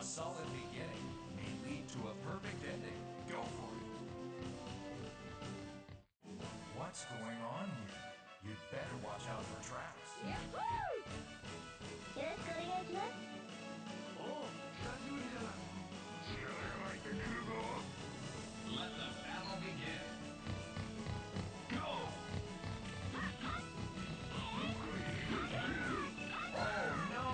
A solid beginning may lead to a perfect ending. Go for it. What's going on here? You'd better watch out for traps. Let the battle begin. Go! Oh no!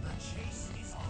The chase is on.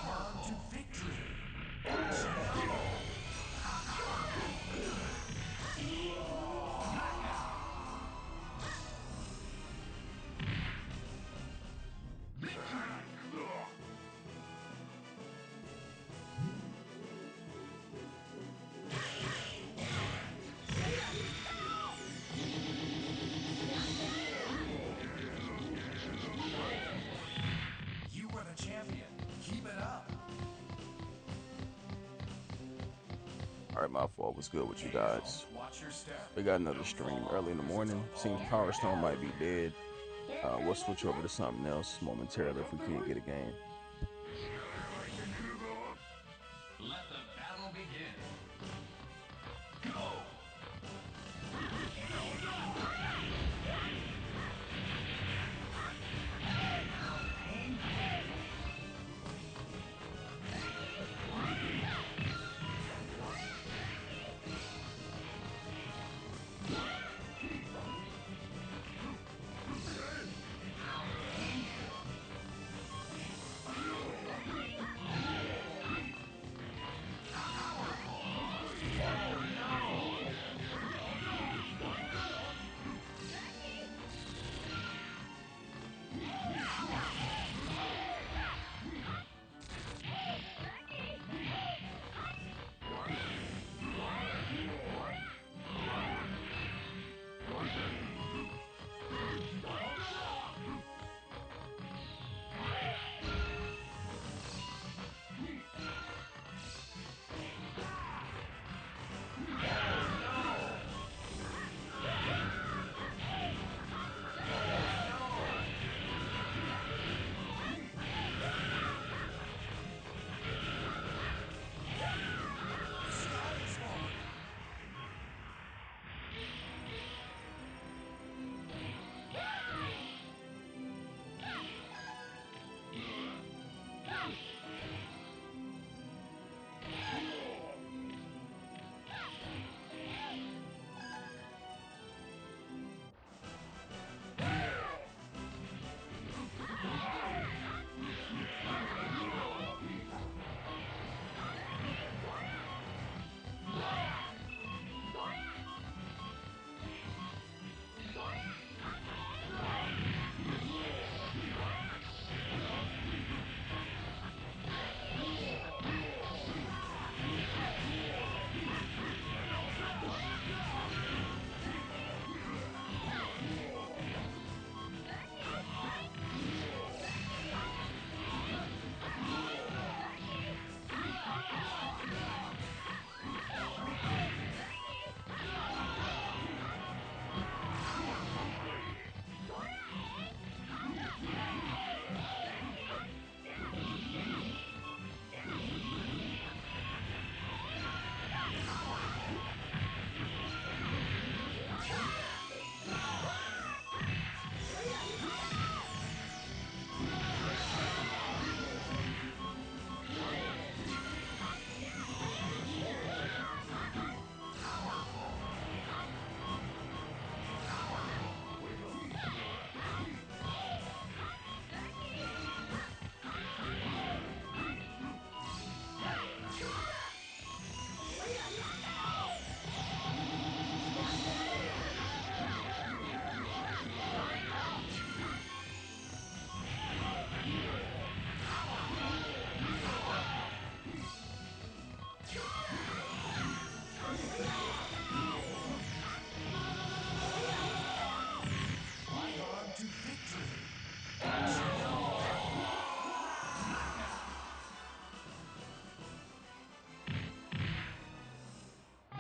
On to victory. You were the champion. Keep it up. All right, my fault. What's good with you guys? Watch your step. We got another stream early in the morning. Seems Power Stone might be dead. We'll switch over to something else momentarily if we can't get a game. Let the battle begin. Go!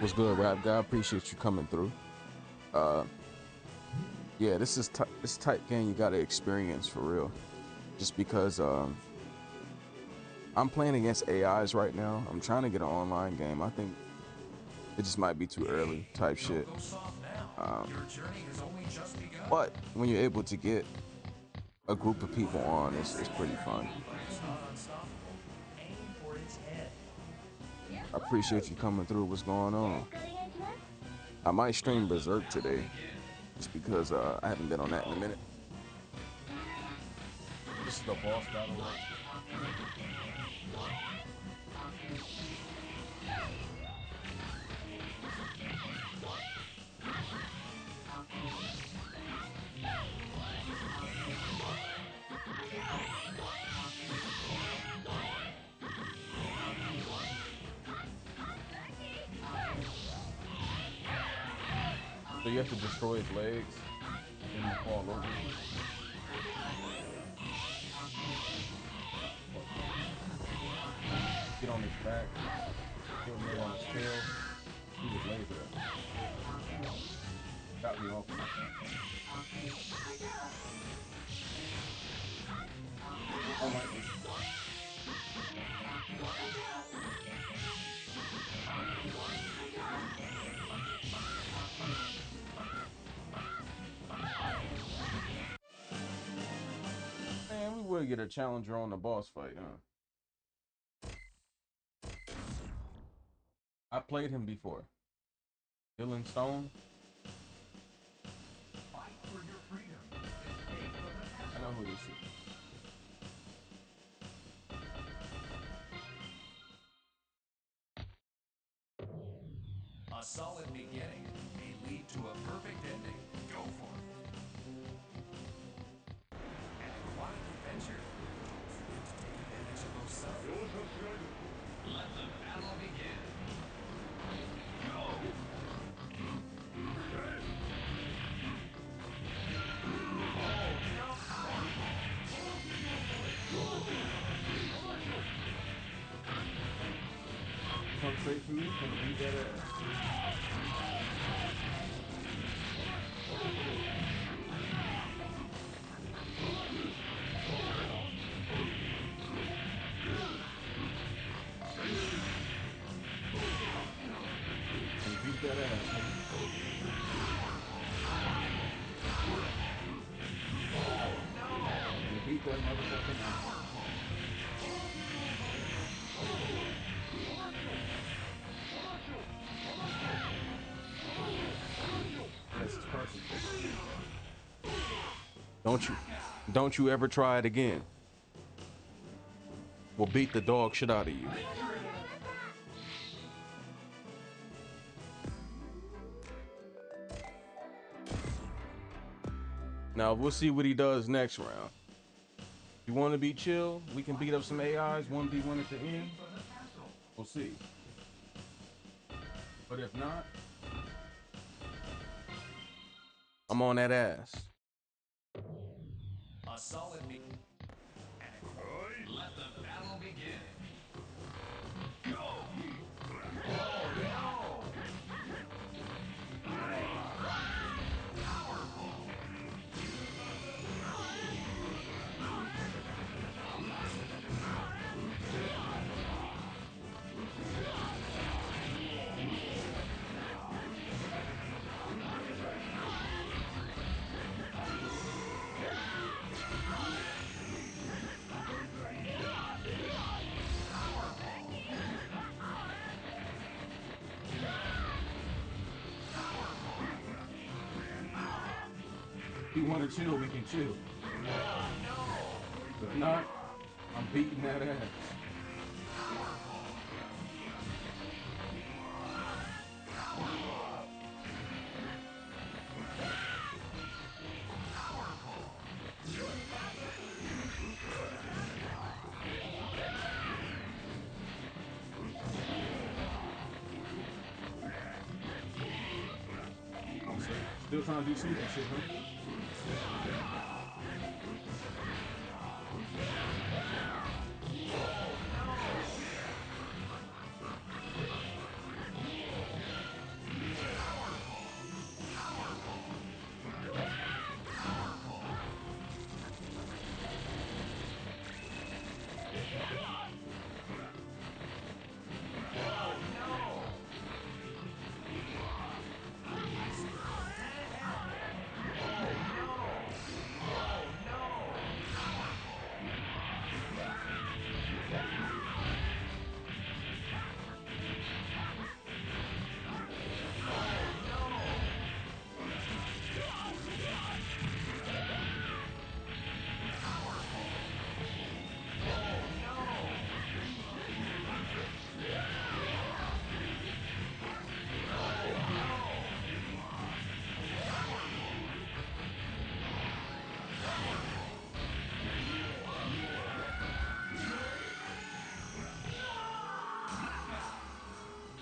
What's good, rap guy? Appreciate you coming through. Uh, yeah, this type game you gotta experience for real. Just because I'm playing against AIs right now. I'm trying to get an online game. I think it just might be too early type shit. But when you're able to get a group of people on, it's pretty fun. I appreciate you coming through. What's going on? I might stream Berserk today, just because I haven't been on that in a minute. This is the boss battle, right? So you have to destroy his legs and then fall over. Get on his back, put him on his tail, shoot his legs at him. Got me off. I don't like this. Man, we would get a challenger on the boss fight, huh? I played him before. Dylan Stone. I know who this is. A solid beginning may lead to a perfect ending. Go for it. An aquatic adventure. Don't forget to take advantage of those subs. Let the battle begin. Go! Come straight for me, come beat that ass. Come beat that ass, nigga. Come beat that motherfucking ass. This is perfect. Don't you ever try it again. We'll beat the dog shit out of you. Now we'll see what he does next round. If you want to be chill, we can beat up some AIs 1v1 at the end. We'll see. But if not, I'm on that ass. A solid beat. Let the battle begin. Go! If you want to chill, we can chill. If not, I'm beating that ass. Still trying to do sneaky shit, huh?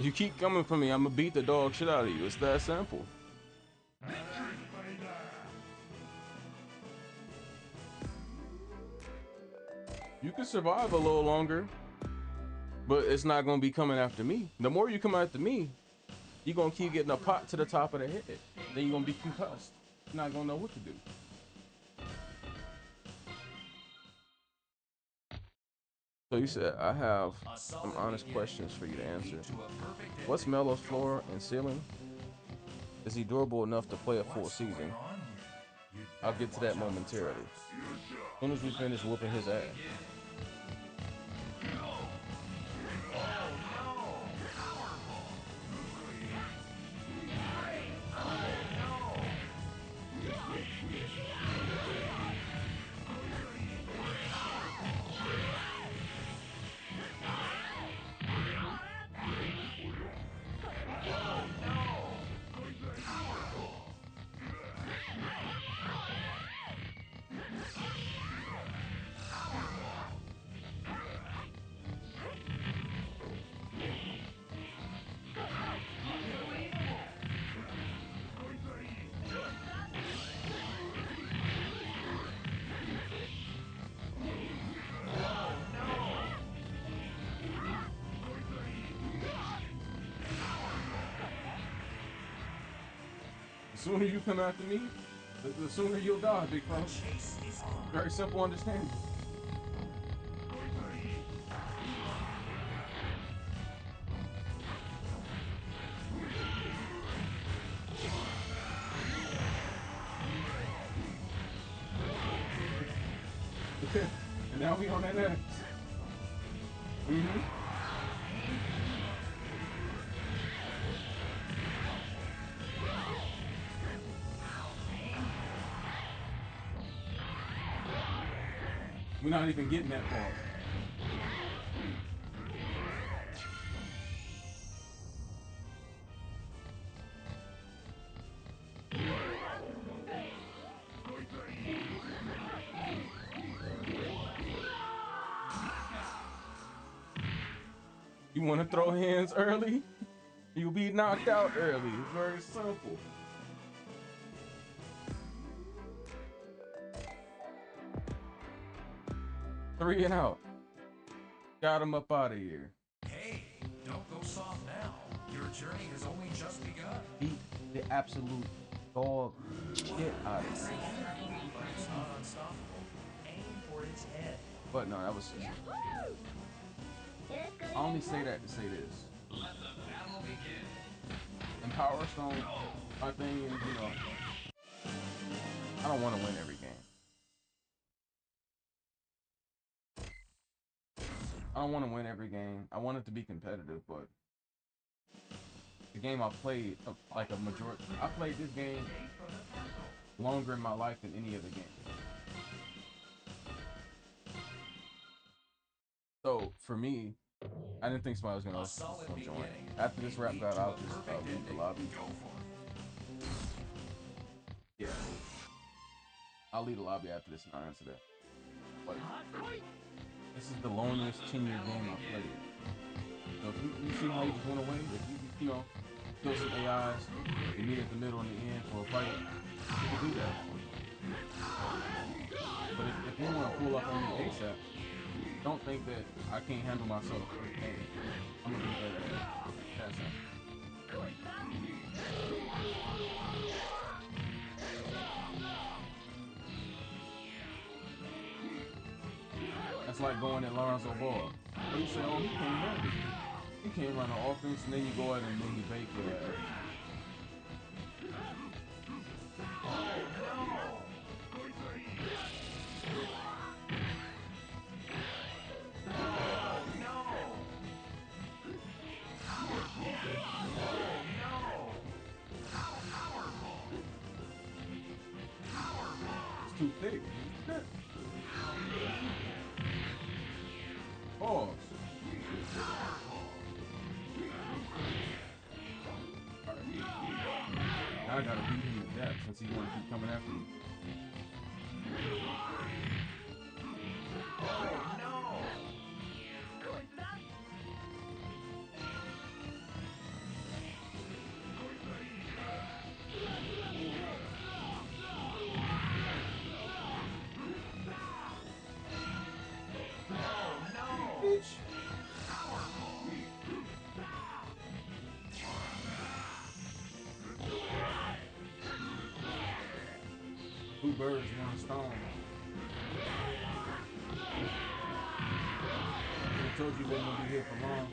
You keep coming for me, I'm gonna beat the dog shit out of you. It's that simple. You can survive a little longer, but it's not gonna be coming after me. The more you come after me, you're gonna keep getting a pot to the top of the head. Then you're gonna be concussed. You're not gonna know what to do. So you said, I have some honest questions for you to answer. What's Melo's floor and ceiling? Is he durable enough to play a full season? I'll get to that momentarily. As soon as we finish whooping his ass. The sooner you come after me, the sooner you'll die, big fella. Very simple understanding. And now we on that next. We're not even getting that far. You want to throw hands early? You'll be knocked out early. It's very simple. 3 and out. Got him up out of here. Hey, don't go soft now. Your journey has only just begun. Beat the absolute dog shit out of him. But it's not unstoppable. Aim for its head. But no, that was. I only say that to say this. Let the battle begin. In Power Stone, my thing is, I don't want to win every game. I don't want to win every game. I want it to be competitive, but the game I played, like a majority, I played this game longer in my life than any other game. So for me, I didn't think somebody was gonna join. After this rap battle, I'll just leave the lobby. Yeah, I'll leave the lobby after this and I'll answer that. But this is the longest 10-year game I've played. So if you see how he just went away, if you kill some AIs, you meet at the middle and the end for a fight, you can do that. But if you want to pull up on me ASAP, don't think that I can't handle myself first game. I'm gonna be better at it. That's simple. That's like going at Lonzo Ball. You say, oh, he came back. He came run an offense, and then you go ahead and then you bake your ass. It's too thick. Pause. Now I gotta beat him to death since he wanna keep coming after me. Two birds, one stone. I told you wasn't gonna be here for long.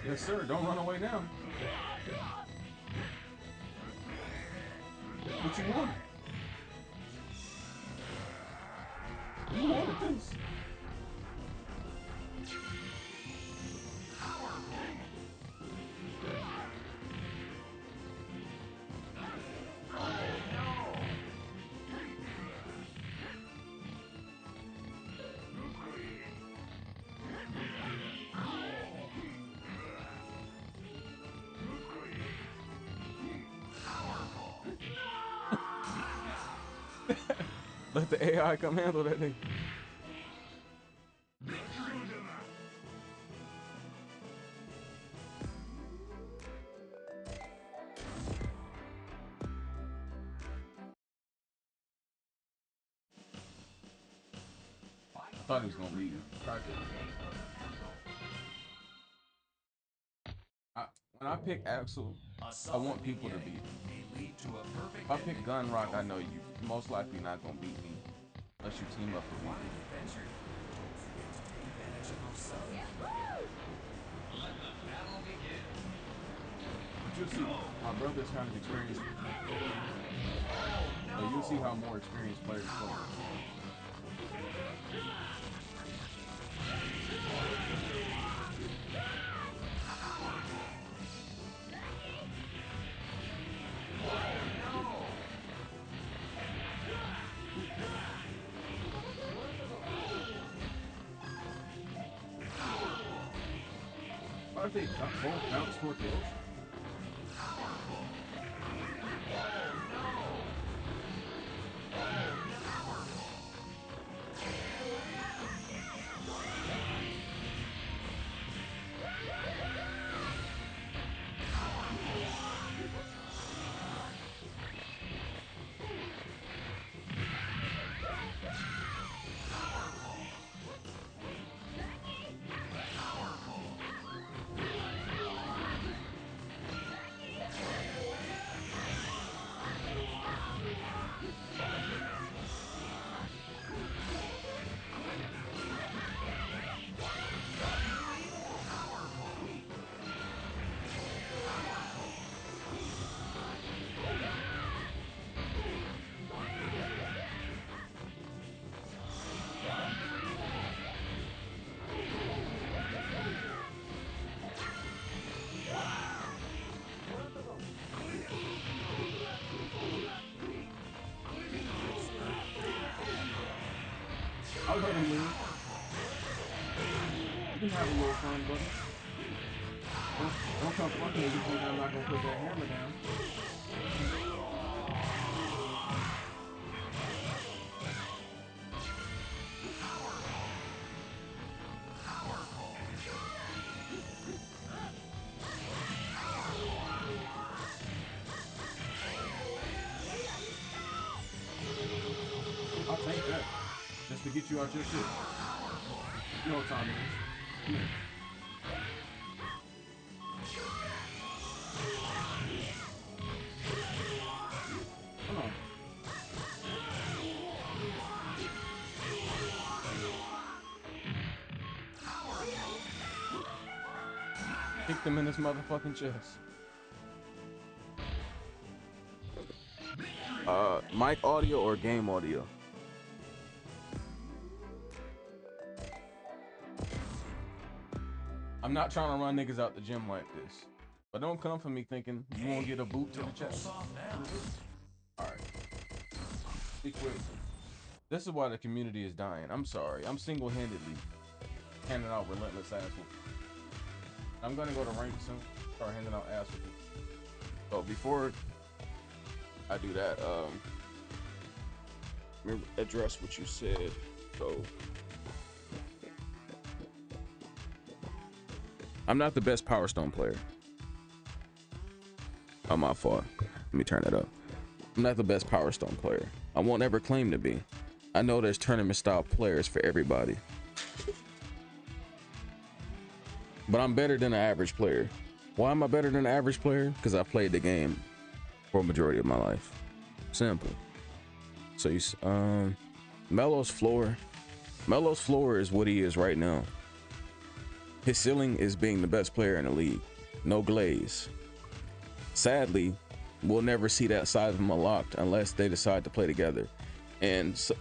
Yes, sir. Don't run away now. What you want? You wanted this. Let the AI come handle that thing. I thought he was gonna leave. When I pick Axel, I want people to beat me. If I pick Gunrock, I know you most likely not gonna beat me unless you team up with me. But you'll see, my brother's kind of experienced, so you'll see how more experienced players play. What if they both bounce toward the ocean? I'll let him leave. You can have a little fun, buddy. Don't come fucking with me thinking I'm not gonna put that hammer down. I'll take that. Just to get you out your shit. You know what time it is. Come here. Come on. Kick them in this motherfucking chest. Mic audio or game audio? I'm not trying to run niggas out the gym like this. But don't come for me thinking you won't get a boot to the chest. Alright. Be quick. This is why the community is dying. I'm sorry. I'm single-handedly handing out relentless ass whooping. I'm gonna go to rank soon. Start handing out ass whooping. So before I do that, remember, address what you said. So I'm not the best Power Stone player. Oh, my fault. Let me turn that up. I'm not the best Power Stone player. I won't ever claim to be. I know there's tournament style players for everybody. But I'm better than an average player. Why am I better than an average player? Because I played the game for a majority of my life. Simple. So you, Melo's floor. Melo's floor is what he is right now. His ceiling is being the best player in the league. No glaze. Sadly, we'll never see that side of him unlocked unless they decide to play together. And so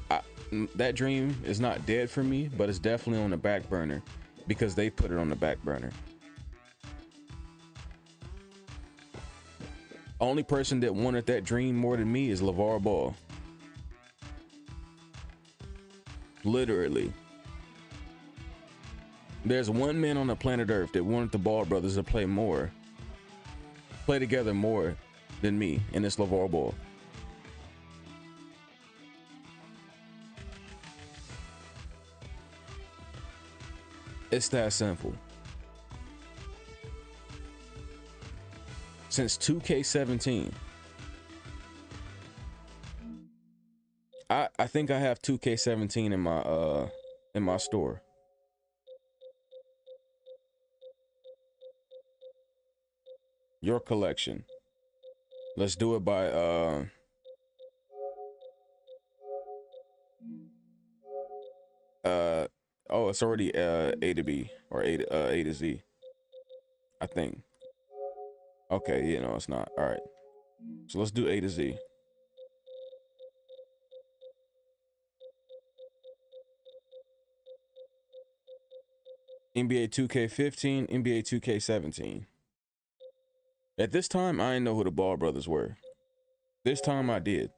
that dream is not dead for me, but it's definitely on the back burner because they put it on the back burner. Only person that wanted that dream more than me is LeVar Ball. Literally. There's one man on the planet Earth that wanted the Ball brothers to play together more than me, and it's LeVar Ball. It's that simple. Since 2K17, I think I have 2K17 in my store. Your collection. Let's do it by oh, it's already A to B or A to Z, I think. Okay, you know it's not. All right, so let's do A to Z. NBA 2K15, NBA 2K17. At this time, I didn't know who the Ball brothers were. This time I did.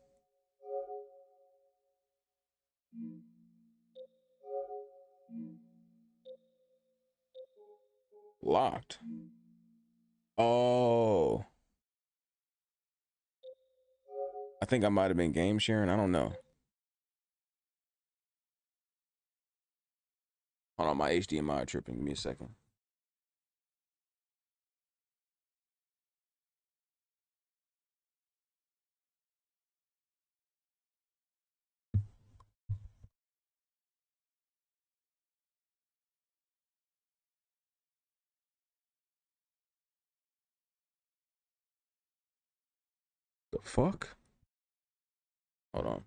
Locked. Oh. I think I might have been game sharing. I don't know. Hold on, my HDMI tripping. Give me a second. The fuck? Hold on.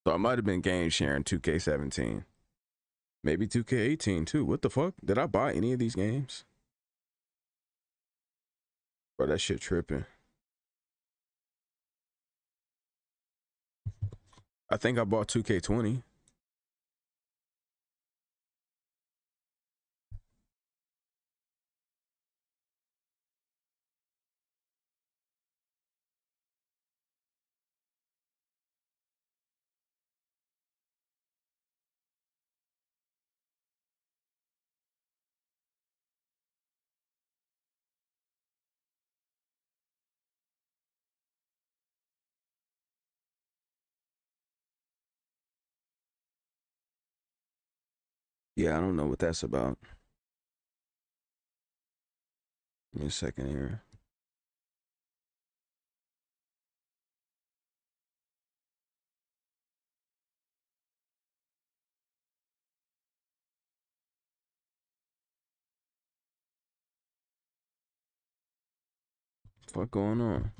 So I might have been game sharing 2K17. Maybe 2K18 too. What the fuck? Did I buy any of these games? Bro, that shit tripping. I think I bought 2K20. Yeah, I don't know what that's about. Give me a second here. What going on?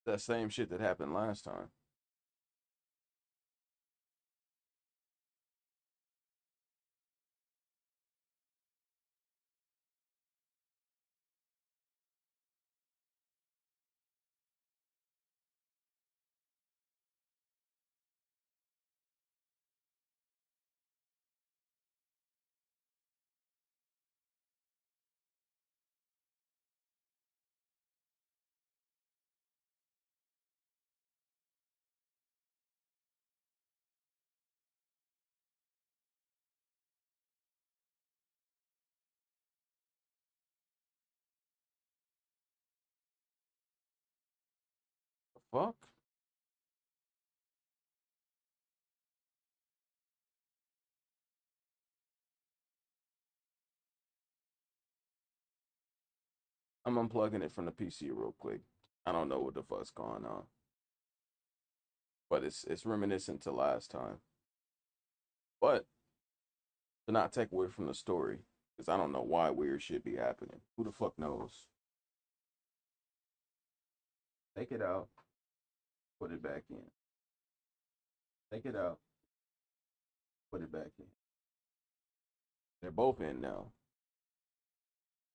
That same shit that happened last time. fuck? I'm unplugging it from the PC real quick. I don't know what the fuck's going on, but it's reminiscent to last time. But to not take away from the story, because I don't know why weird shit be happening. Who the fuck knows? Take it out, put it back in. Take it out, put it back in. They're both in now.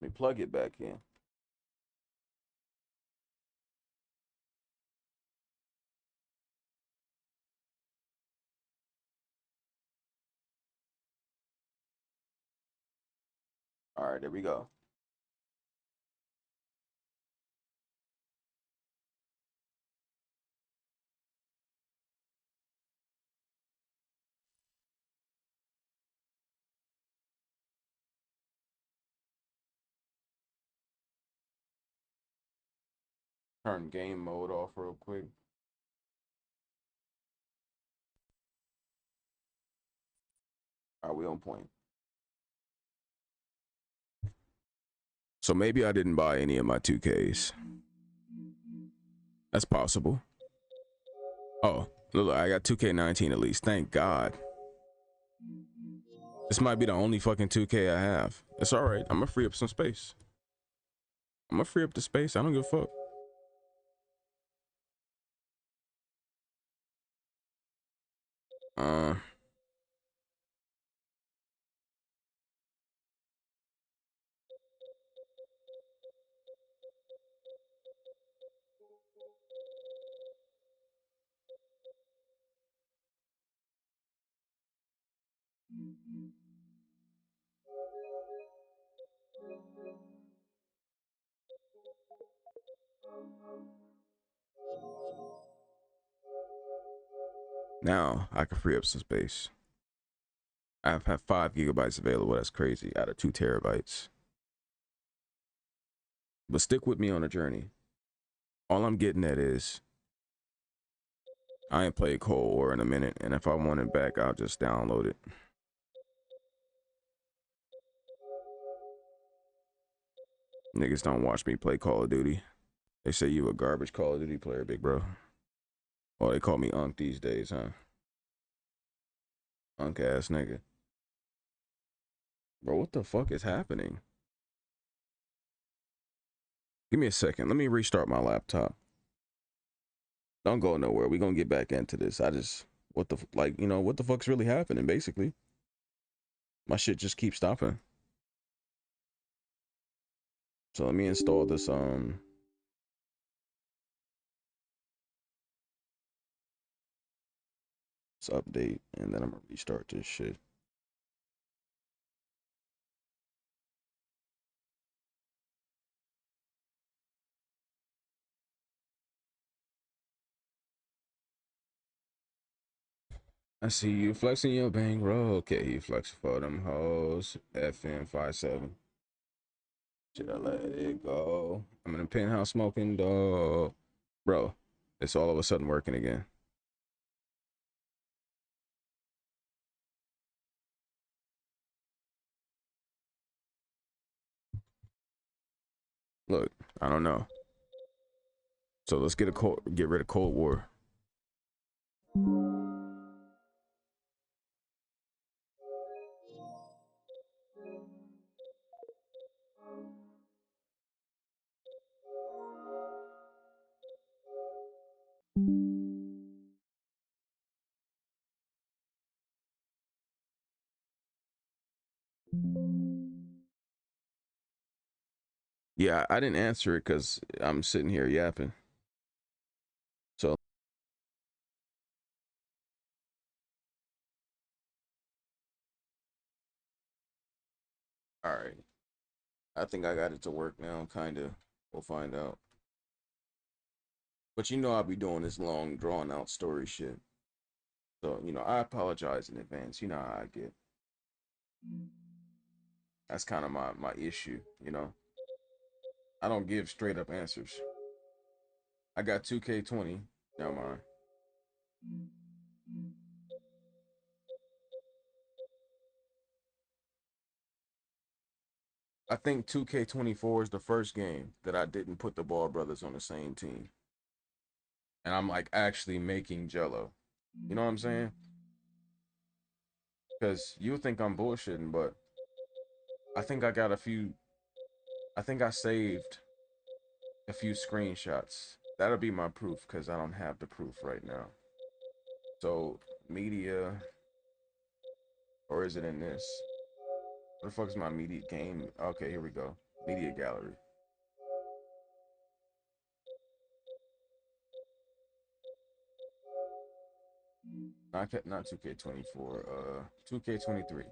Let me plug it back in. All right, there we go. Turn game mode off real quick. Are we on point? So maybe I didn't buy any of my 2Ks. That's possible. Oh, look, I got 2K19 at least. Thank God. This might be the only fucking 2K I have. It's all right. I'm gonna free up some space. I'm gonna free up the space. I don't give a fuck. Uh, now I can free up some space. I have 5 GB available. That's crazy. Out of 2 TB. But stick with me on the journey. All I'm getting at is I ain't played Cold War in a minute, and if I want it back, I'll just download it. Niggas don't watch me play Call of Duty. They say you a garbage Call of Duty player, big bro. Oh, they call me Unk these days, huh? Unk ass nigga. Bro, what the fuck is happening? Give me a second. Let me restart my laptop. Don't go nowhere. We gonna get back into this. What the, like, you know, what the fuck's really happening, basically? My shit just keeps stopping. So let me install this, update, and then I'm gonna restart this shit. I see you flexing your bankroll. Okay, you flex for them hoes. FN57. Should I let it go? I'm in a penthouse smoking dog. Bro, it's all of a sudden working again. Look, I don't know. So let's get rid of Cold War. Yeah, I didn't answer it because I'm sitting here yapping. So, all right. I think I got it to work now, kind of. We'll find out. But you know I'll be doing this long, drawn out story shit. So, you know, I apologize in advance. You know how I get. That's kind of my issue, you know. I don't give straight up answers. I got 2K20. Never mind. I think 2K24 is the first game that I didn't put the Ball brothers on the same team. And I'm like actually making Jello. You know what I'm saying? Because you think I'm bullshitting, but I think I got a few. I think I saved a few screenshots. That'll be my proof because I don't have the proof right now. So, media, or is it in this? What the fuck is my media game? Okay, here we go. Media gallery. Not 2K24, 2K23.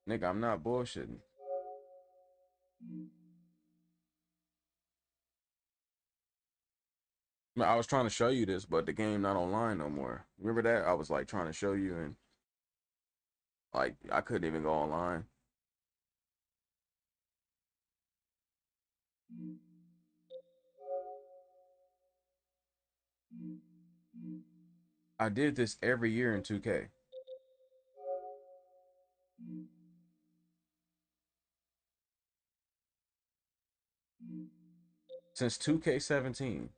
Nigga, I'm not bullshitting. I was trying to show you this, but the game not online no more. Remember that? I was like trying to show you and like I couldn't even go online. I did this every year in 2K. Since 2K17,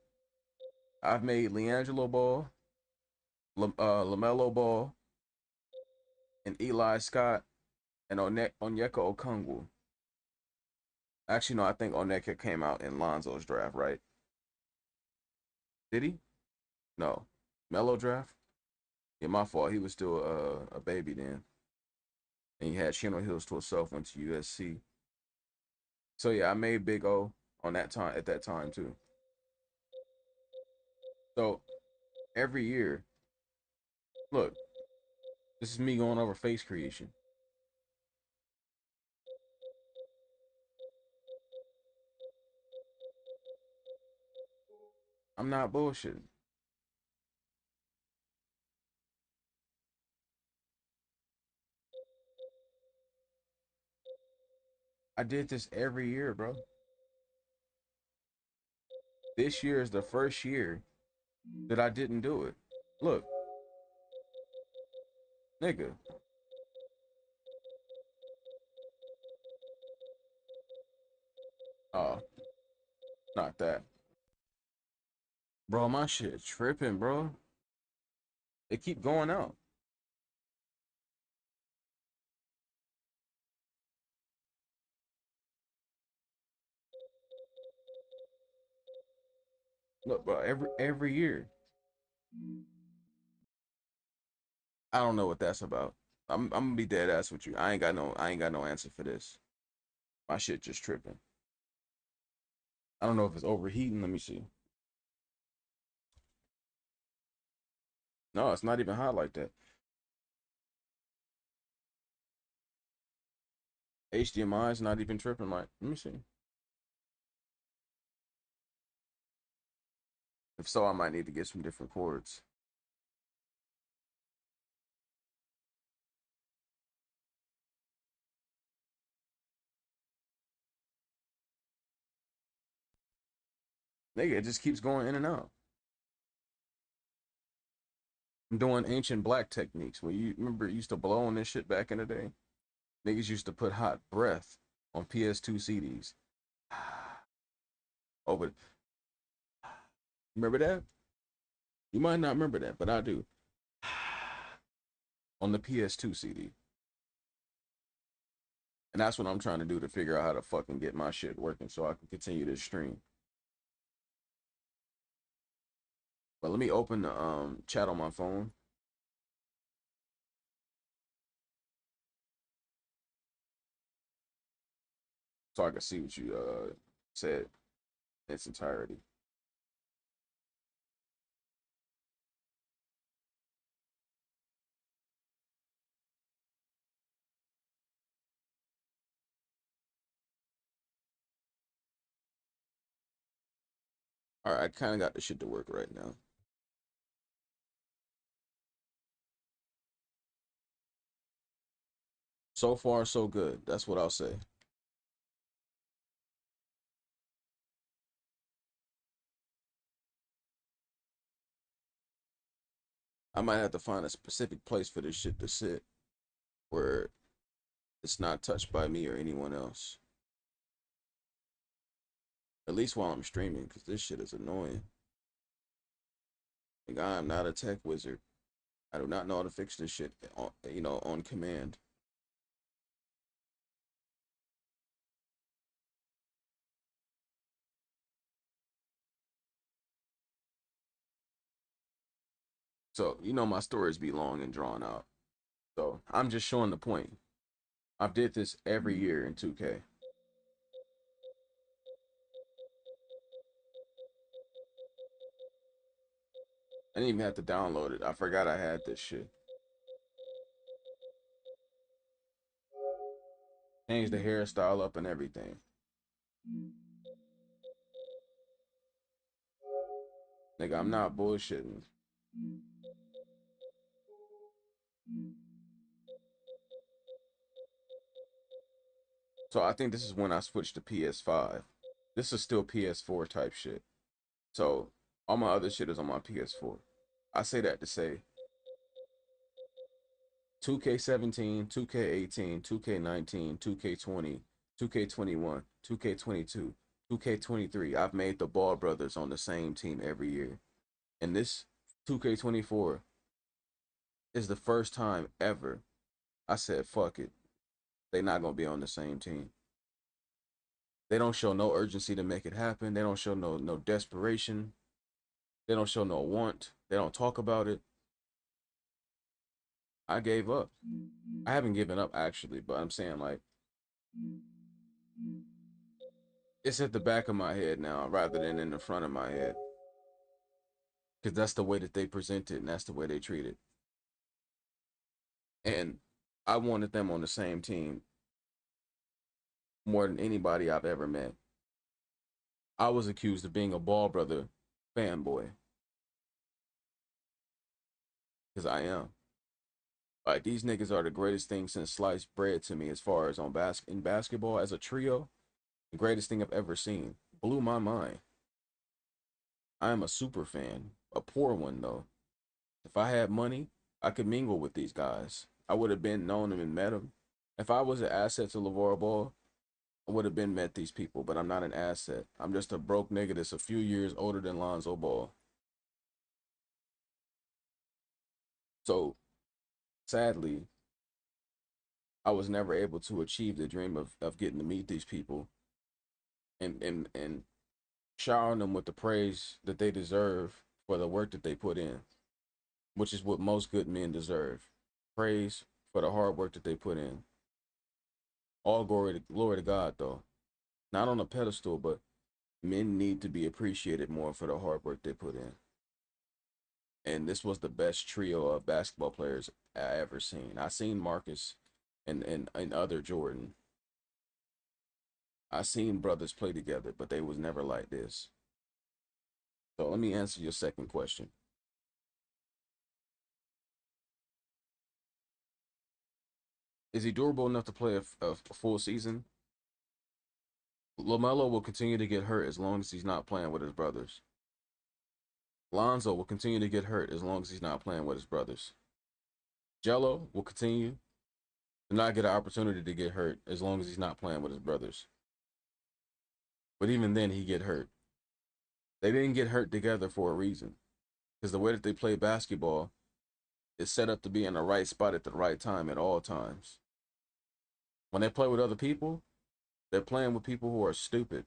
I've made Leangelo Ball, LaMelo Ball, and Eli Scott, and Onyeka Okongwu. Actually, no, I think Onyeka came out in Lonzo's draft, right? Did he? No. Melo draft? Yeah, my fault. He was still a baby then. And he had Chino Hills to himself, went to USC. So yeah, I made Big O on that time at that time too. So every year, look, this is me going over face creation. I'm not bullshitting. I did this every year, bro. This year is the first year that I didn't do it. Look, nigga. Oh, not that. Bro, my shit tripping, bro. It keep going out. Look, bro, every year. I don't know what that's about. I'm gonna be dead ass with you. I ain't got no answer for this. My shit just tripping. I don't know if it's overheating. Let me see. No, it's not even hot like that. HDMI is not even tripping like. Let me see. If so, I might need to get some different cords. Nigga, it just keeps going in and out. I'm doing ancient black techniques where you remember it used to blow on this shit back in the day. Niggas used to put hot breath on PS2 CDs. Over, remember that? You might not remember that, but I do. On the PS2 CD. And that's what I'm trying to do to figure out how to fucking get my shit working so I can continue this stream. But let me open the chat on my phone so I can see what you said in its entirety. All right, I kind of got the shit to work right now. So far, so good. That's what I'll say. I might have to find a specific place for this shit to sit where it's not touched by me or anyone else. At least while I'm streaming, because this shit is annoying. Like, I am not a tech wizard. I do not know how to fix this shit on, on command. So, my stories be long and drawn out. So, I'm just showing the point. I've did this every year in 2K. I didn't even have to download it. I forgot I had this shit. Changed the hairstyle up and everything. Nigga, I'm not bullshitting. So I think this is when I switched to PS5. This is still PS4 type shit. So all my other shit is on my PS4. I say that to say 2K17, 2K18, 2K19, 2K20, 2K21, 2K22, 2K23. I've made the Ball brothers on the same team every year. And this 2K24 is the first time ever I said, fuck it. They're not going to be on the same team. They don't show no urgency to make it happen. They don't show no desperation. They don't show no want. They don't talk about it. I gave up. I haven't given up actually, but I'm saying like it's at the back of my head now rather than in the front of my head. Because that's the way that they present it and that's the way they treat it. And I wanted them on the same team more than anybody I've ever met. I was accused of being a Ball brother fanboy. Because I am. Like, these niggas are the greatest thing since sliced bread to me as far as in basketball as a trio. The greatest thing I've ever seen. Blew my mind. I am a super fan. A poor one, though. If I had money, I could mingle with these guys. I would have been known them and met them. If I was an asset to LeVar Ball, I would have been met these people, but I'm not an asset. I'm just a broke nigga that's a few years older than Lonzo Ball. So, sadly, I was never able to achieve the dream of getting to meet these people and showering them with the praise that they deserve for the work that they put in, which is what most good men deserve. Praise for the hard work that they put in. All glory to God, though. Not on a pedestal, but men need to be appreciated more for the hard work they put in. And this was the best trio of basketball players I ever seen. I seen Marcus and other Jordan. I seen brothers play together, but they was never like this. So let me answer your second question. Is he durable enough to play a full season? LaMelo will continue to get hurt as long as he's not playing with his brothers. Lonzo will continue to get hurt as long as he's not playing with his brothers. Jello will continue to not get an opportunity to get hurt as long as he's not playing with his brothers. But even then, he get hurt. They didn't get hurt together for a reason. Because the way that they play basketball is set up to be in the right spot at the right time at all times. When they play with other people, they're playing with people who are stupid.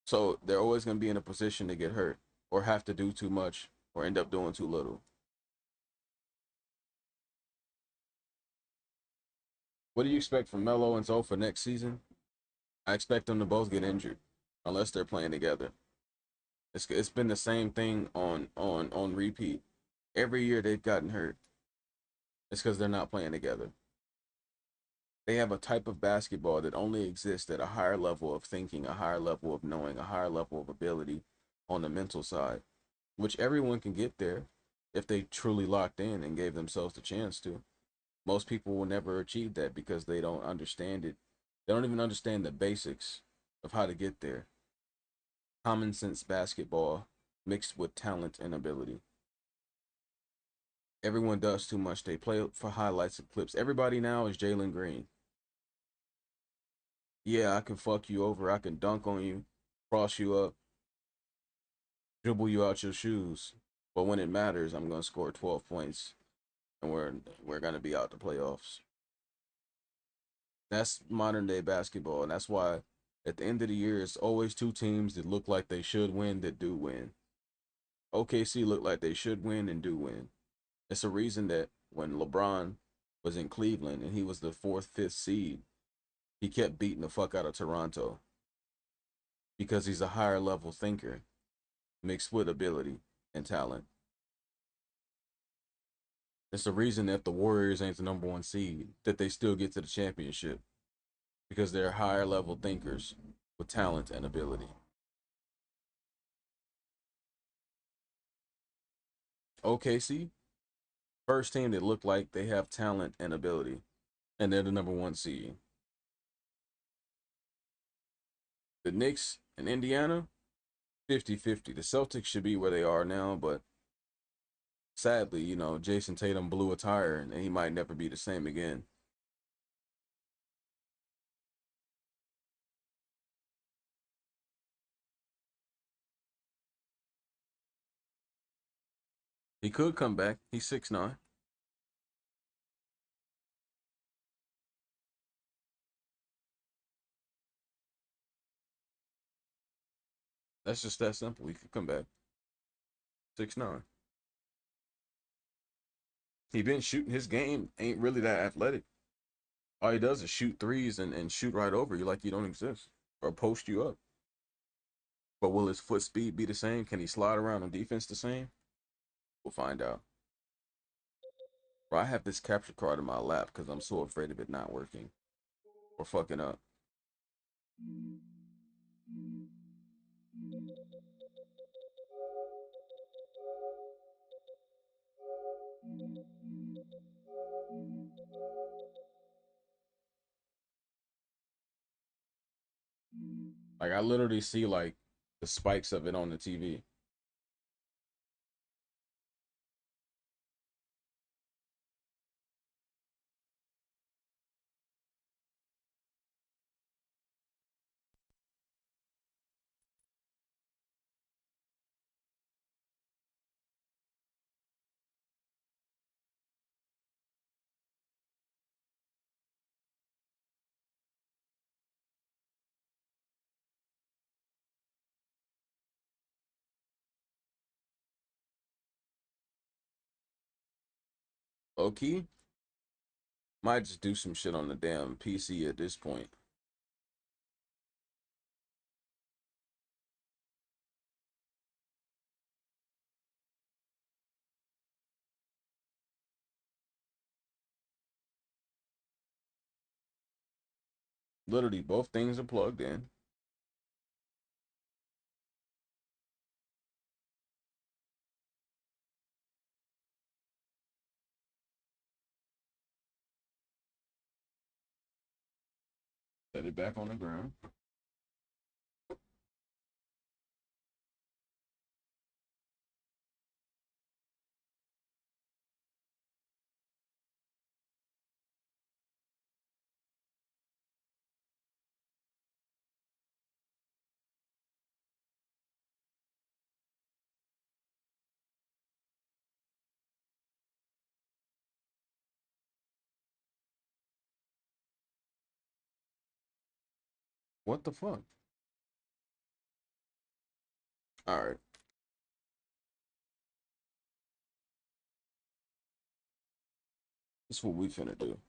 So they're always going to be in a position to get hurt or have to do too much or end up doing too little. What do you expect from Melo and Zoe for next season? I expect them to both get injured unless they're playing together. It's been the same thing on repeat. Every year they've gotten hurt. It's because they're not playing together. They have a type of basketball that only exists at a higher level of thinking, a higher level of knowing, a higher level of ability on the mental side, which everyone can get there if they truly locked in and gave themselves the chance to. Most people will never achieve that because they don't understand it. They don't even understand the basics of how to get there. Common sense basketball mixed with talent and ability. Everyone does too much. They play for highlights and clips. Everybody now is Jalen Green. Yeah, I can fuck you over. I can dunk on you, cross you up, dribble you out your shoes. But when it matters, I'm gonna score 12 points, and we're gonna be out the playoffs. That's modern day basketball, and that's why at the end of the year, it's always two teams that look like they should win that do win. OKC look like they should win and do win. It's a reason that when LeBron was in Cleveland and he was the fourth, fifth seed, he kept beating the fuck out of Toronto because he's a higher level thinker mixed with ability and talent. It's the reason that the Warriors ain't the number one seed, that they still get to the championship because they're higher level thinkers with talent and ability. OKC, first team that look like they have talent and ability, and they're the number one seed. The Knicks and Indiana, 50-50. The Celtics should be where they are now, but sadly, Jason Tatum blew a tire and he might never be the same again. He could come back. He's 6'9". That's just that simple. He could come back. 6'9". He been shooting. His game ain't really that athletic. All he does is shoot threes and shoot right over you like you don't exist or post you up. But will his foot speed be the same? Can he slide around on defense the same? We'll find out. Bro, I have this capture card in my lap because I'm so afraid of it not working or fucking up. Like I literally see like the spikes of it on the TV. Low key, might just do some shit on the damn PC at this point. Literally, both things are plugged in. Set it back on the ground. What the fuck? All right, this is what we finna do.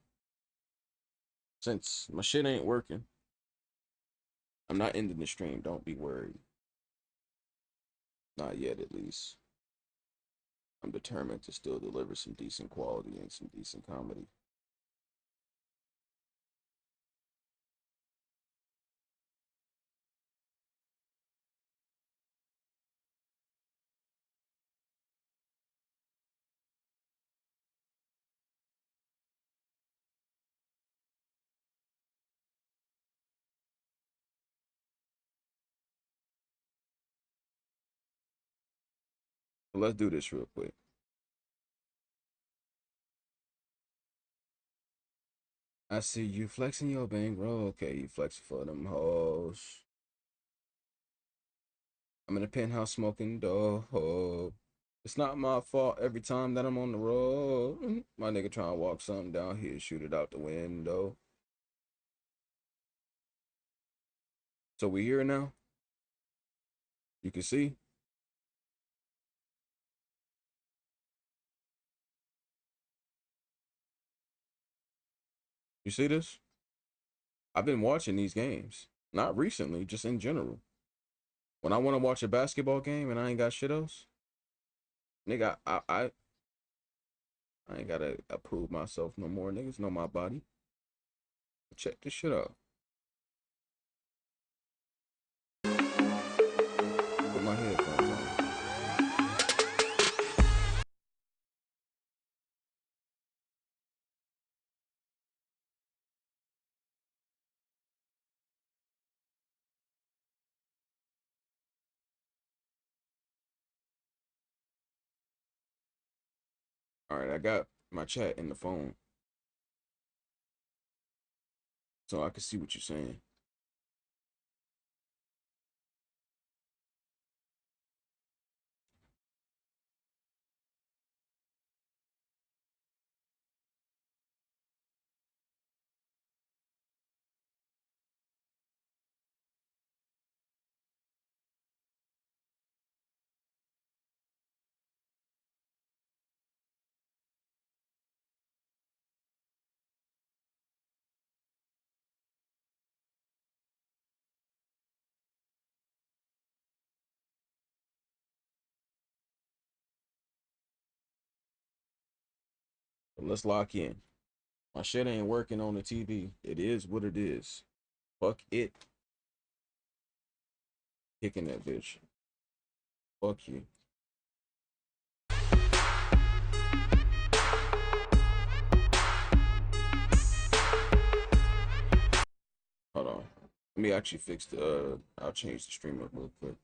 Since my shit ain't working, I'm not ending the stream. Don't be worried. Not yet, at least. I'm determined to still deliver some decent quality and some decent comedy. Let's do this real quick. I see you flexing your bankroll. Okay, you flexing for them hoes. I'm in the penthouse smoking dope. It's not my fault every time that I'm on the road. My nigga trying to walk something down here, shoot it out the window. So we here now. You can see. You see this? I've been watching these games. Not recently, just in general. When I want to watch a basketball game and I ain't got shit else, nigga, I ain't gotta approve myself no more. Niggas know my body. Check this shit out. Put my headphones on. All right, I got my chat in the phone, so I can see what you're saying. But let's lock in. My shit ain't working on the TV. It is what it is. Fuck it. Kicking that bitch. Fuck you. Hold on. Let me actually fix the, I'll change the stream up real quick.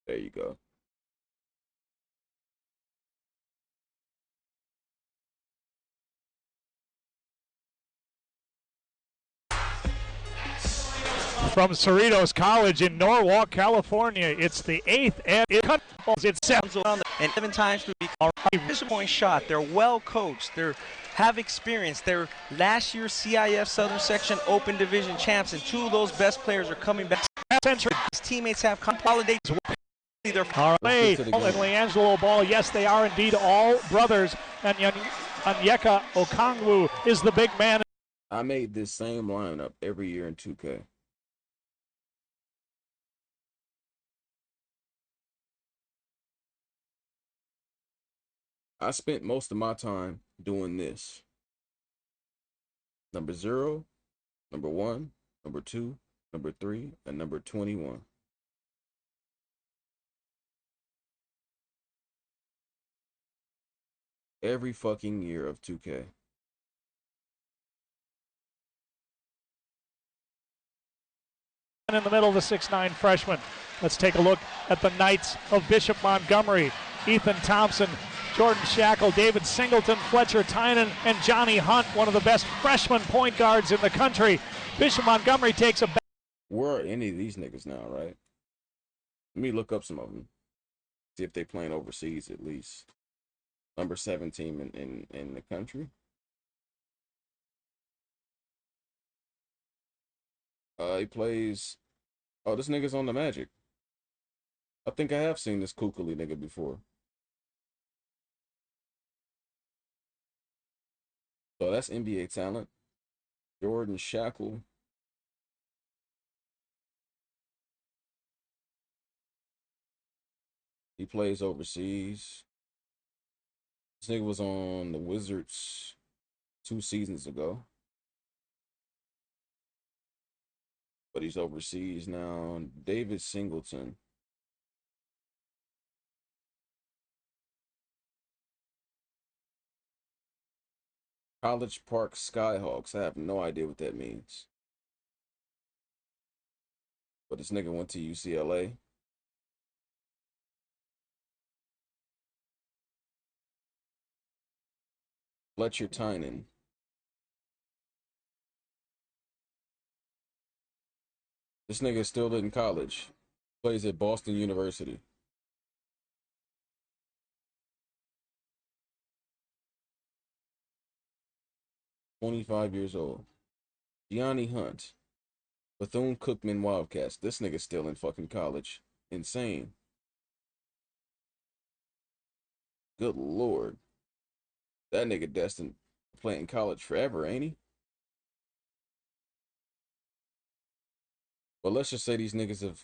There you go. From Cerritos College in Norwalk, California. It's the 8th and it's 7th and 7 times to be a point shot. They're well coached. They have experience. They're last year's CIF Southern Section Open Division champs, and 2 of those best players are coming back. His teammates have consolidated their and Leangelo Ball. Yes, they are indeed all brothers. And Onyeka Okongwu is the big man. I made this same lineup every year in 2K. I spent most of my time doing this. Number 0, number 1, number 2, number 3, and number 21. Every fucking year of 2K. In the middle of the 6'9" freshman. Let's take a look at the Knights of Bishop Montgomery. Ethan Thompson, Jordan Shackle, David Singleton, Fletcher Tynan, and Johnny Hunt, one of the best freshman point guards in the country. Bishop Montgomery takes a... Where are any of these niggas now, right? Let me look up some of them. See if they playing overseas at least. Number 17 in the country. He plays... Oh, this nigga's on the Magic. I think I have seen this Kukuli nigga before. So that's NBA talent. Jordan Shackle. He plays overseas. This nigga was on the Wizards 2 seasons ago. But he's overseas now. David Singleton. College Park Skyhawks. I have no idea what that means. But this nigga went to UCLA. Fletcher Tynan. This nigga is still in college. Plays at Boston University. "25 years old. Gianni Hunt. Bethune-Cookman Wildcats." This nigga's still in fucking college. Insane. Good Lord. That nigga destined to play in college forever, ain't he? But let's just say these niggas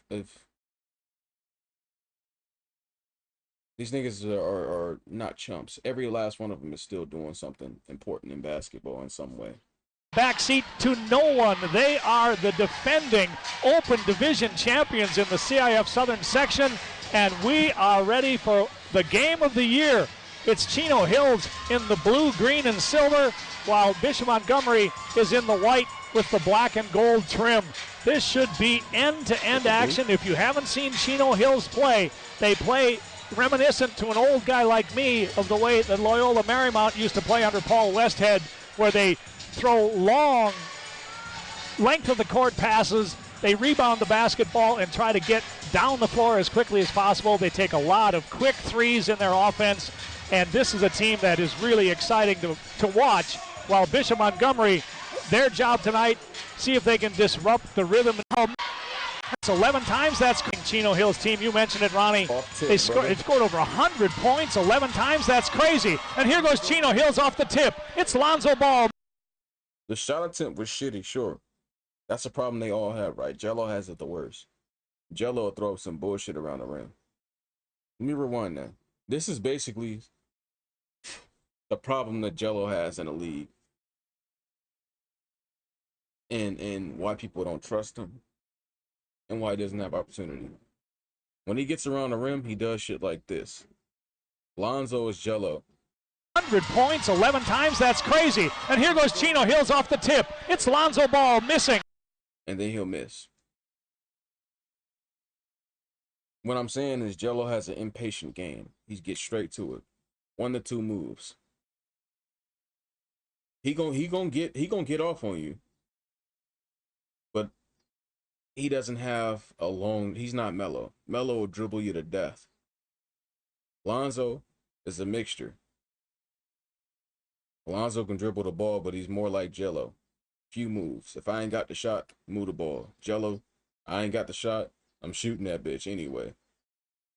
these niggas are not chumps. Every last one of them is still doing something important in basketball in some way. Backseat to no one. They are the defending Open Division champions in the CIF Southern section, and we are ready for the game of the year. It's Chino Hills in the blue, green, and silver, while Bishop Montgomery is in the white with the black and gold trim. This should be end-to-end action. If you haven't seen Chino Hills play, they play reminiscent to an old guy like me of the way that Loyola Marymount used to play under Paul Westhead, where they throw long length of the court passes, they rebound the basketball and try to get down the floor as quickly as possible. They take a lot of quick threes in their offense, and this is a team that is really exciting to watch, while Bishop Montgomery, their job tonight, see if they can disrupt the rhythm. It's 11 times that's Chino Hills team. You mentioned it, Ronnie. They scored over 100 points 11 times. That's crazy. And here goes Chino Hills off the tip. It's Lonzo Ball. The shot attempt was shitty, sure. That's a problem they all have, right? Jello has it the worst. Jello will throw some bullshit around the rim. Let me rewind that. This is basically the problem that Jello has in the league. And why people don't trust him. And why he doesn't have opportunity. When he gets around the rim, he does shit like this. Lonzo is Jello. 100 points 11 times. That's crazy. And here goes Chino Hills off the tip. It's Lonzo Ball missing. And then he'll miss. What I'm saying is Jello has an impatient game. He gets straight to it. 1 to 2 moves. He gonna get off on you. But he doesn't have a long, he's not Melo. Melo will dribble you to death. Lonzo is a mixture. Lonzo can dribble the ball, but he's more like Jello. Few moves. If I ain't got the shot, move the ball. Jello, I ain't got the shot, I'm shooting that bitch anyway.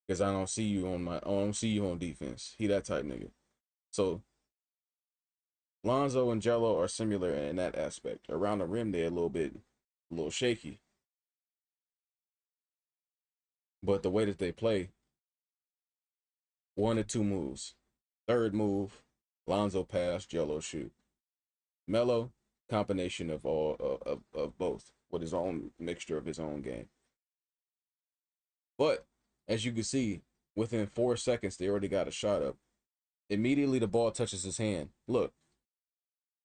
Because I don't see you on defense. He that type nigga. So Lonzo and Jello are similar in that aspect. Around the rim, they're a little shaky. But the way that they play, 1 to 2 moves. Third move, Lonzo pass, Jello shoot. Melo, combination of all of both, with his own mixture of his own game. But as you can see, within 4 seconds, they already got a shot up. Immediately, the ball touches his hand. Look,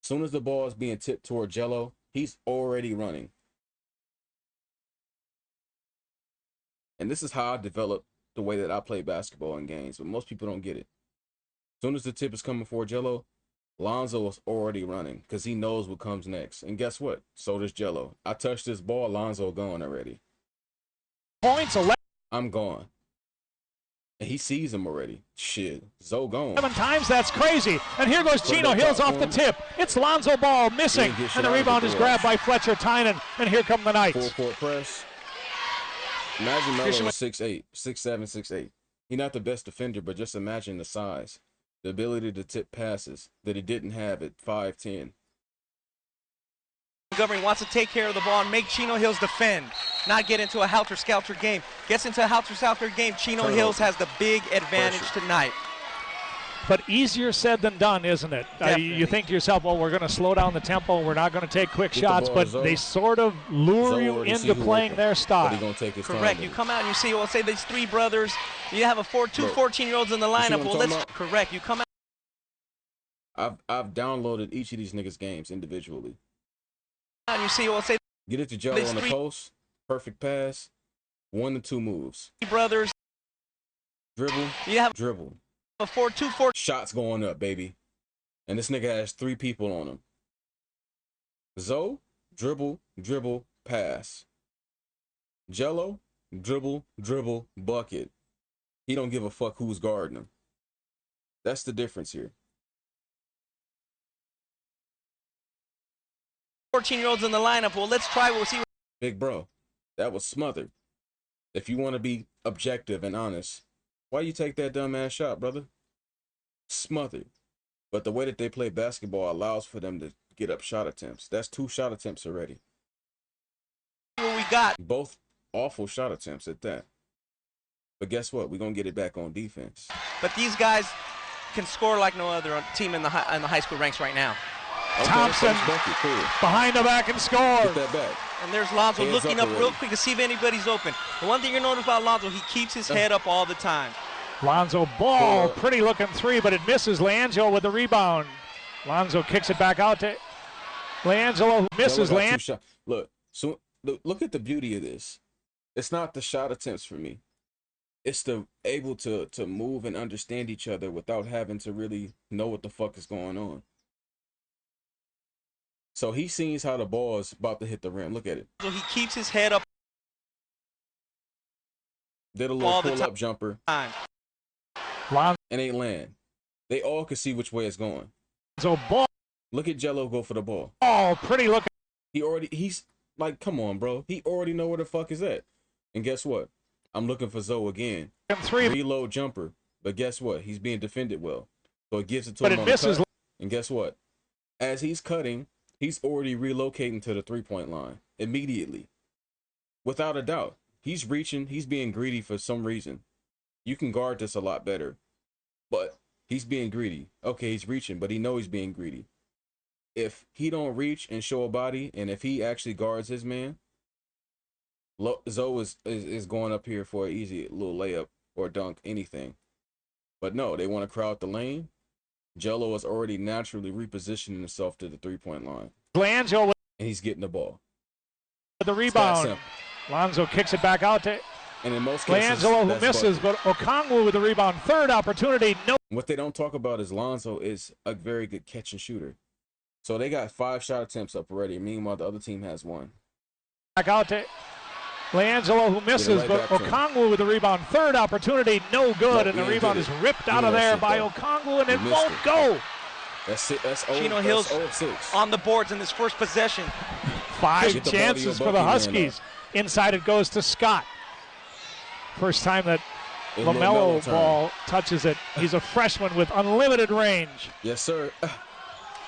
as soon as the ball is being tipped toward Jello, he's already running. And this is how I developed the way that I play basketball in games, but most people don't get it. As soon as the tip is coming for Jello, Lonzo is already running because he knows what comes next. And guess what? So does Jello. I touched this ball, Lonzo gone already. Points 11. I'm gone. And he sees him already. Shit. Zo gone. 11 times. That's crazy. And here goes Chino Hills off the tip. It's Lonzo Ball missing. And the rebound is grabbed by Fletcher Tynan. And here come the Knights. Full court press. Imagine Melo is 6'8", 6'7", 6'8". He's not the best defender, but just imagine the size. The ability to tip passes that he didn't have at 5'10". Montgomery wants to take care of the ball and make Chino Hills defend, not get into a helter-skelter game. Gets into a helter-skelter game, Chino Hills has the big advantage tonight. But easier said than done, isn't it? You think to yourself, well, we're going to slow down the tempo. We're not going to take quick shots, but they sort of lure you into playing their style. Correct. You come out and you see, well, say these 3 brothers. You have two 14-year-olds in the lineup. Well, let's correct. You come out. I've downloaded each of these niggas' games individually. And you see, well, say get it to Jello on the post. Perfect pass. 1 to 2 moves. Brothers. Dribble. You have dribble. a 4-2-4. Shots going up, baby. And this nigga has 3 people on him. Zoe, dribble, dribble, pass. Jello, dribble, dribble, bucket. He don't give a fuck who's guarding him. That's the difference here. 14-year-olds in the lineup. Well, let's try. We'll see. Big bro, that was smothered. If you want to be objective and honest, why you take that dumbass shot, brother? Smothered. But the way that they play basketball allows for them to get up shot attempts. That's 2 shot attempts already. What we got. Both awful shot attempts at that. But guess what? We're going to get it back on defense. But these guys can score like no other team in the high school ranks right now. Okay, Thompson bucket, cool. behind the back and scores. Get that back. And there's Lonzo Hands looking up up already. real quick to see if anybody's open. The one thing you're noticing about Lonzo, he keeps his head up all the time. Lonzo ball, pretty looking 3, but it misses. Leangelo with the rebound. Lonzo kicks it back out to Leangelo, who misses. Look, so look at the beauty of this. It's not the shot attempts for me. It's the able to move and understand each other without having to really know what the fuck is going on. So he sees how the ball is about to hit the rim. Look at it. So he keeps his head up Did a little all the pull-up jumper. Lonzo And ain't land. They all can see which way it's going. ball, Look at Jello go for the ball. pretty looking. He's like, come on, bro. He already know where the fuck is at. And guess what? I'm looking for Zoe again. 3, Reload jumper. But guess what? He's being defended well. So it gives it to but him it on the misses. cut. And guess what? As he's cutting, he's already relocating to the 3-point line immediately. Without a doubt. He's reaching. He's being greedy for some reason. You can guard this a lot better. But he's being greedy. Okay, he's reaching, but he knows he's being greedy. If he don't reach and show a body, and if he actually guards his man, Zoe is going up here for an easy little layup or dunk, anything. But no, they want to crowd the lane. Jello is already naturally repositioning himself to the 3-point line. Leangelo with And he's getting the ball. the rebound. Lonzo kicks it back out to And in most cases, Leangelo, who that's misses, bucket. but Okongwu with the rebound. 3rd opportunity. No. What they don't talk about is Lonzo is a very good catch and shooter. So they got 5 shot attempts up already. Meanwhile, the other team has 1. Back out to Leangelo, who misses, right but back to him. Okongwu with the rebound. 3rd opportunity, no good, Nope, and the he ain't rebound did is it. ripped out He of ain't there shit, by though. Okongwu, and He it missed won't it. go. That's it. That's Chino Hills 0-6. on the boards in this first possession. 5 Get the ball to chances your for the bucket man, Huskies. Inside it goes to Scott. First time that And LaMelo LaMelo turn. ball touches it. He's a freshman with unlimited range. Yes, sir.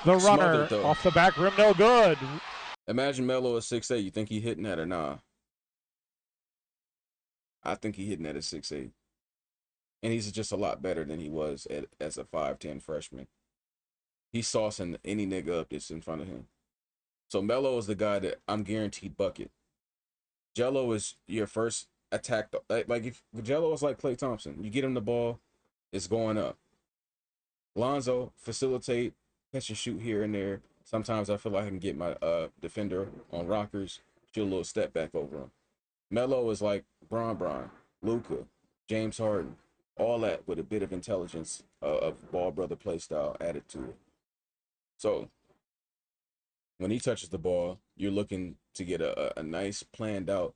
The runner Smothered, though. off the back rim, no good. Imagine Melo is 6'8". You think he hitting that or nah? I think he hitting that at 6'8". And he's just a lot better than he was as a 5'10" freshman. He's saucing any nigga up that's in front of him. So Melo is the guy that I'm guaranteed bucket. Jello is your first attack. Like if Jello is like Klay Thompson, you get him the ball, it's going up. Lonzo, facilitate, catch and shoot here and there. Sometimes I feel like I can get my defender on rockers, shoot a little step back over him. Melo is like Bron, Luka, James Harden, all that with a bit of intelligence of ball brother play style added to it. So when he touches the ball, you're looking to get a nice planned out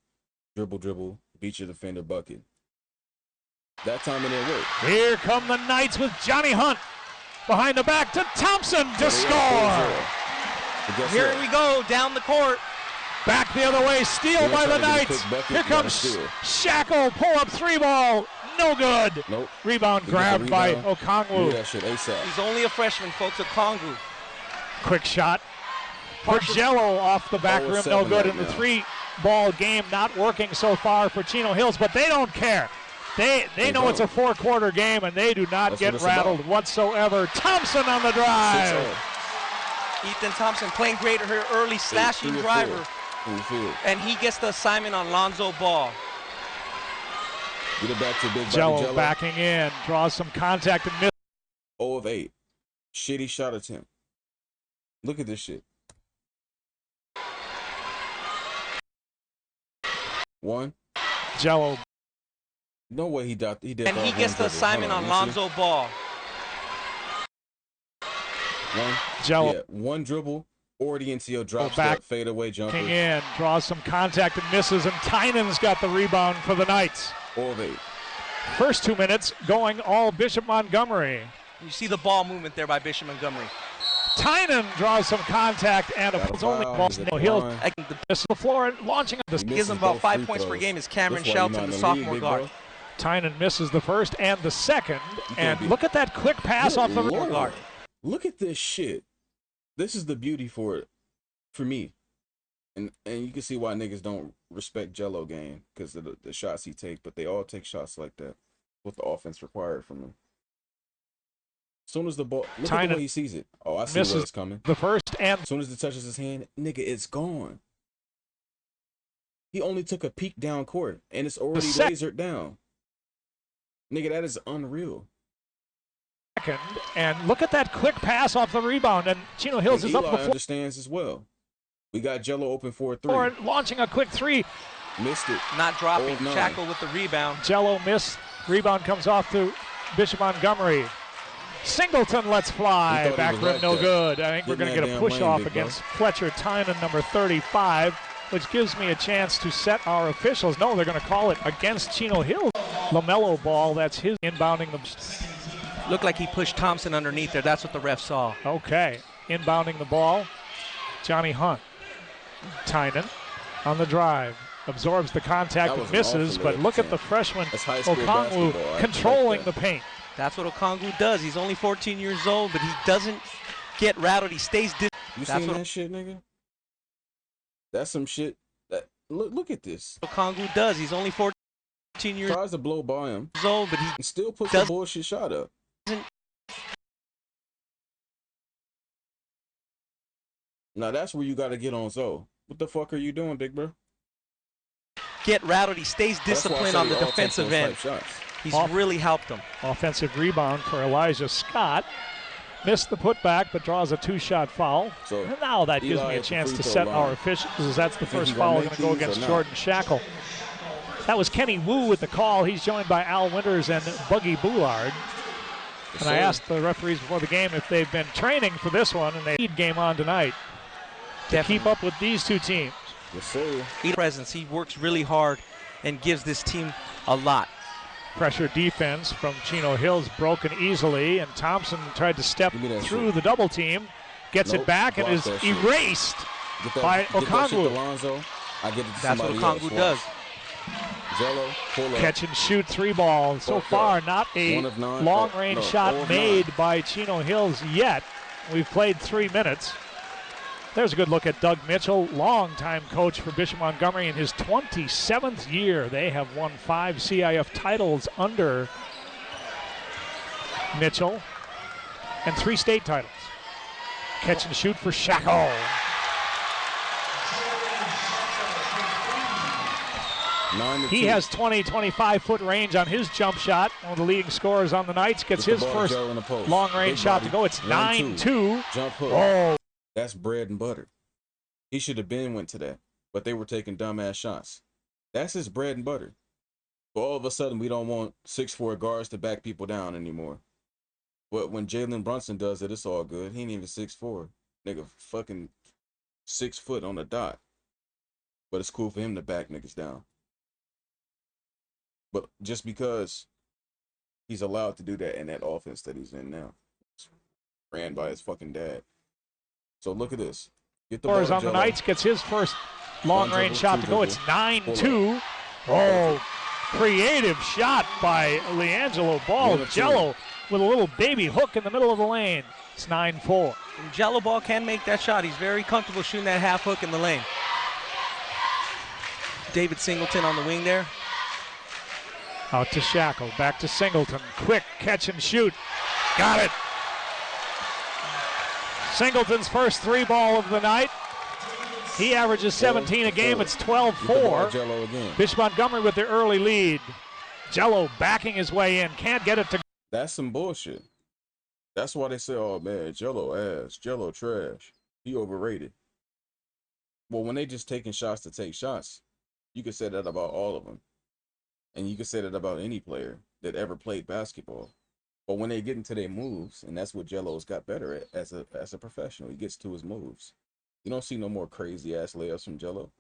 dribble, beat your defender bucket. That time it didn't work. Here come the Knights with Johnny Hunt. Behind the back to Thompson to score. Here we go, down the court. Back the other way, steal by the Knights. Here comes Shackle, pull up 3 ball, no good. Nope. Rebound He grabbed gets by a rebound. Okongwu. Do that shit ASAP. He's only a freshman, folks. Okongwu. Quick shot. Jello off the back rim, no 0-7 good. right In the now. 3-ball game, not working so far for Chino Hills, but they don't care. They know don't. it's a 4-quarter game, and they do not That's get what it's rattled about. whatsoever. Thompson on the drive. 6-0. Ethan Thompson playing great here early, slashing Through the driver. field. Through the field. And he gets the assignment on Lonzo Ball. Get it back to big Jello body Jello. backing in, draws some contact and misses. 0 of 8. Shitty shot attempt. Look at this shit. One. Jello. No way he did. And he gets the assignment on Lonzo Ball. One. Jello. Yeah, one dribble. Or the NCO drop back. step, fadeaway jumper. In, draws some contact and misses, and Tynan's got the rebound for the Knights. First 2 minutes going all Bishop Montgomery. You see the ball movement there by Bishop Montgomery. Tynan draws some contact and it's only ball. He'll the floor launching. This gives him about 5 points per game is Cameron Shelton, the sophomore guard. Tynan misses the first and the second, and look at that quick pass off the guard. Look at this shit. This is the beauty for it, for me. And you can see why niggas don't respect Jello game because of the shots he take, but they all take shots like that with the offense required from him. As soon as the ball, look at the way he sees it. Oh, I see where it's coming. The first and as soon as it touches his hand, nigga, it's gone. He only took a peek down court, and it's already lasered down. Nigga, that is unreal. And look at that quick pass off the rebound, and Chino Hills is up the floor. Understands as well. We got Jello open for a three. Launching a quick three. Missed it. Not dropping. Shackle with the rebound. Jello missed. Rebound comes off to Bishop Montgomery. Singleton lets fly. Back rim no good. I think we're going to get a push off against Fletcher Tynan, number 35, which gives me a chance to set our officials. No, they're going to call it against Chino Hills. LaMelo Ball, that's his inbounding them. Looked like he pushed Thompson underneath there. That's what the ref saw. Okay. Inbounding the ball. Johnny Hunt. Tynan on the drive. Absorbs the contact and misses, but look at the freshman Okongwu controlling the paint. That's what Okongwu does. He's only 14 years old, but he doesn't get rattled. He stays You seen that shit, nigga? That's some shit. Look at this. Okongwu does. He's only 14 years tries to blow by him old, but he still puts a bullshit shot up. Now that's where you got to get on Zoe. What the fuck are you doing, big bro? Get rattled. He stays disciplined on the defensive end. He's really helped him. Offensive rebound for Elijah Scott. Missed the putback, but draws a two-shot foul. So and now that gives me a chance to set our officials, as that's the first foul going to go against Jordan Shackle. That was Kenny Wu with the call. He's joined by Al Winters and Buggy Boulard. And I asked the referees before the game if they've been training for this one, and they need game on tonight to keep up with these two teams. Yes, sir. Presence. He works really hard and gives this team a lot. Pressure defense from Chino Hills broken easily, and Thompson tried to step through the double team, gets it back, and is erased by Okongwu. That's what Okongwu does. Jello, catch and shoot three ball. So far, not a long-range shot made by Chino Hills yet. We've played 3 minutes. There's a good look at Doug Mitchell, longtime coach for Bishop Montgomery in his 27th year. They have won 5 CIF titles under Mitchell and 3 state titles. Catch and shoot for Shackle. He has 20-25-foot range on his jump shot. One of the leading scorers on the Knights gets his first long-range shot to go. It's 9-2. Jump hook. Oh. That's bread and butter. He should have went to that, but they were taking dumbass shots. That's his bread and butter. But all of a sudden, we don't want 6'4" guards to back people down anymore. But when Jalen Brunson does it, it's all good. He ain't even 6'4". Nigga fucking 6 foot on the dot. But it's cool for him to back niggas down. But just because he's allowed to do that in that offense that he's in now. It's ran by his fucking dad. So look at this. Get the ball on the Knights, gets his first long-range shot to go. It's 9-2. Oh, creative shot by LiAngelo Ball. Jello with a little baby hook in the middle of the lane. It's 9-4. Jello Ball can make that shot. He's very comfortable shooting that half hook in the lane. David Singleton on the wing there. Out to Shackle, back to Singleton. Quick catch and shoot. Got it. Singleton's first 3 ball of the night. He averages 17 a game. It's 12-4. Bishop Montgomery with the early lead. Jello backing his way in. Can't get it to. That's some bullshit. That's why they say, oh man, Jello ass, Jello trash. He overrated. Well, when they just taking shots to take shots, You could say that about all of them. And you could say that about any player that ever played basketball. But when they get into their moves, and that's what Jello's got better at as a professional, he gets to his moves. You don't see no more crazy ass layups from Jello.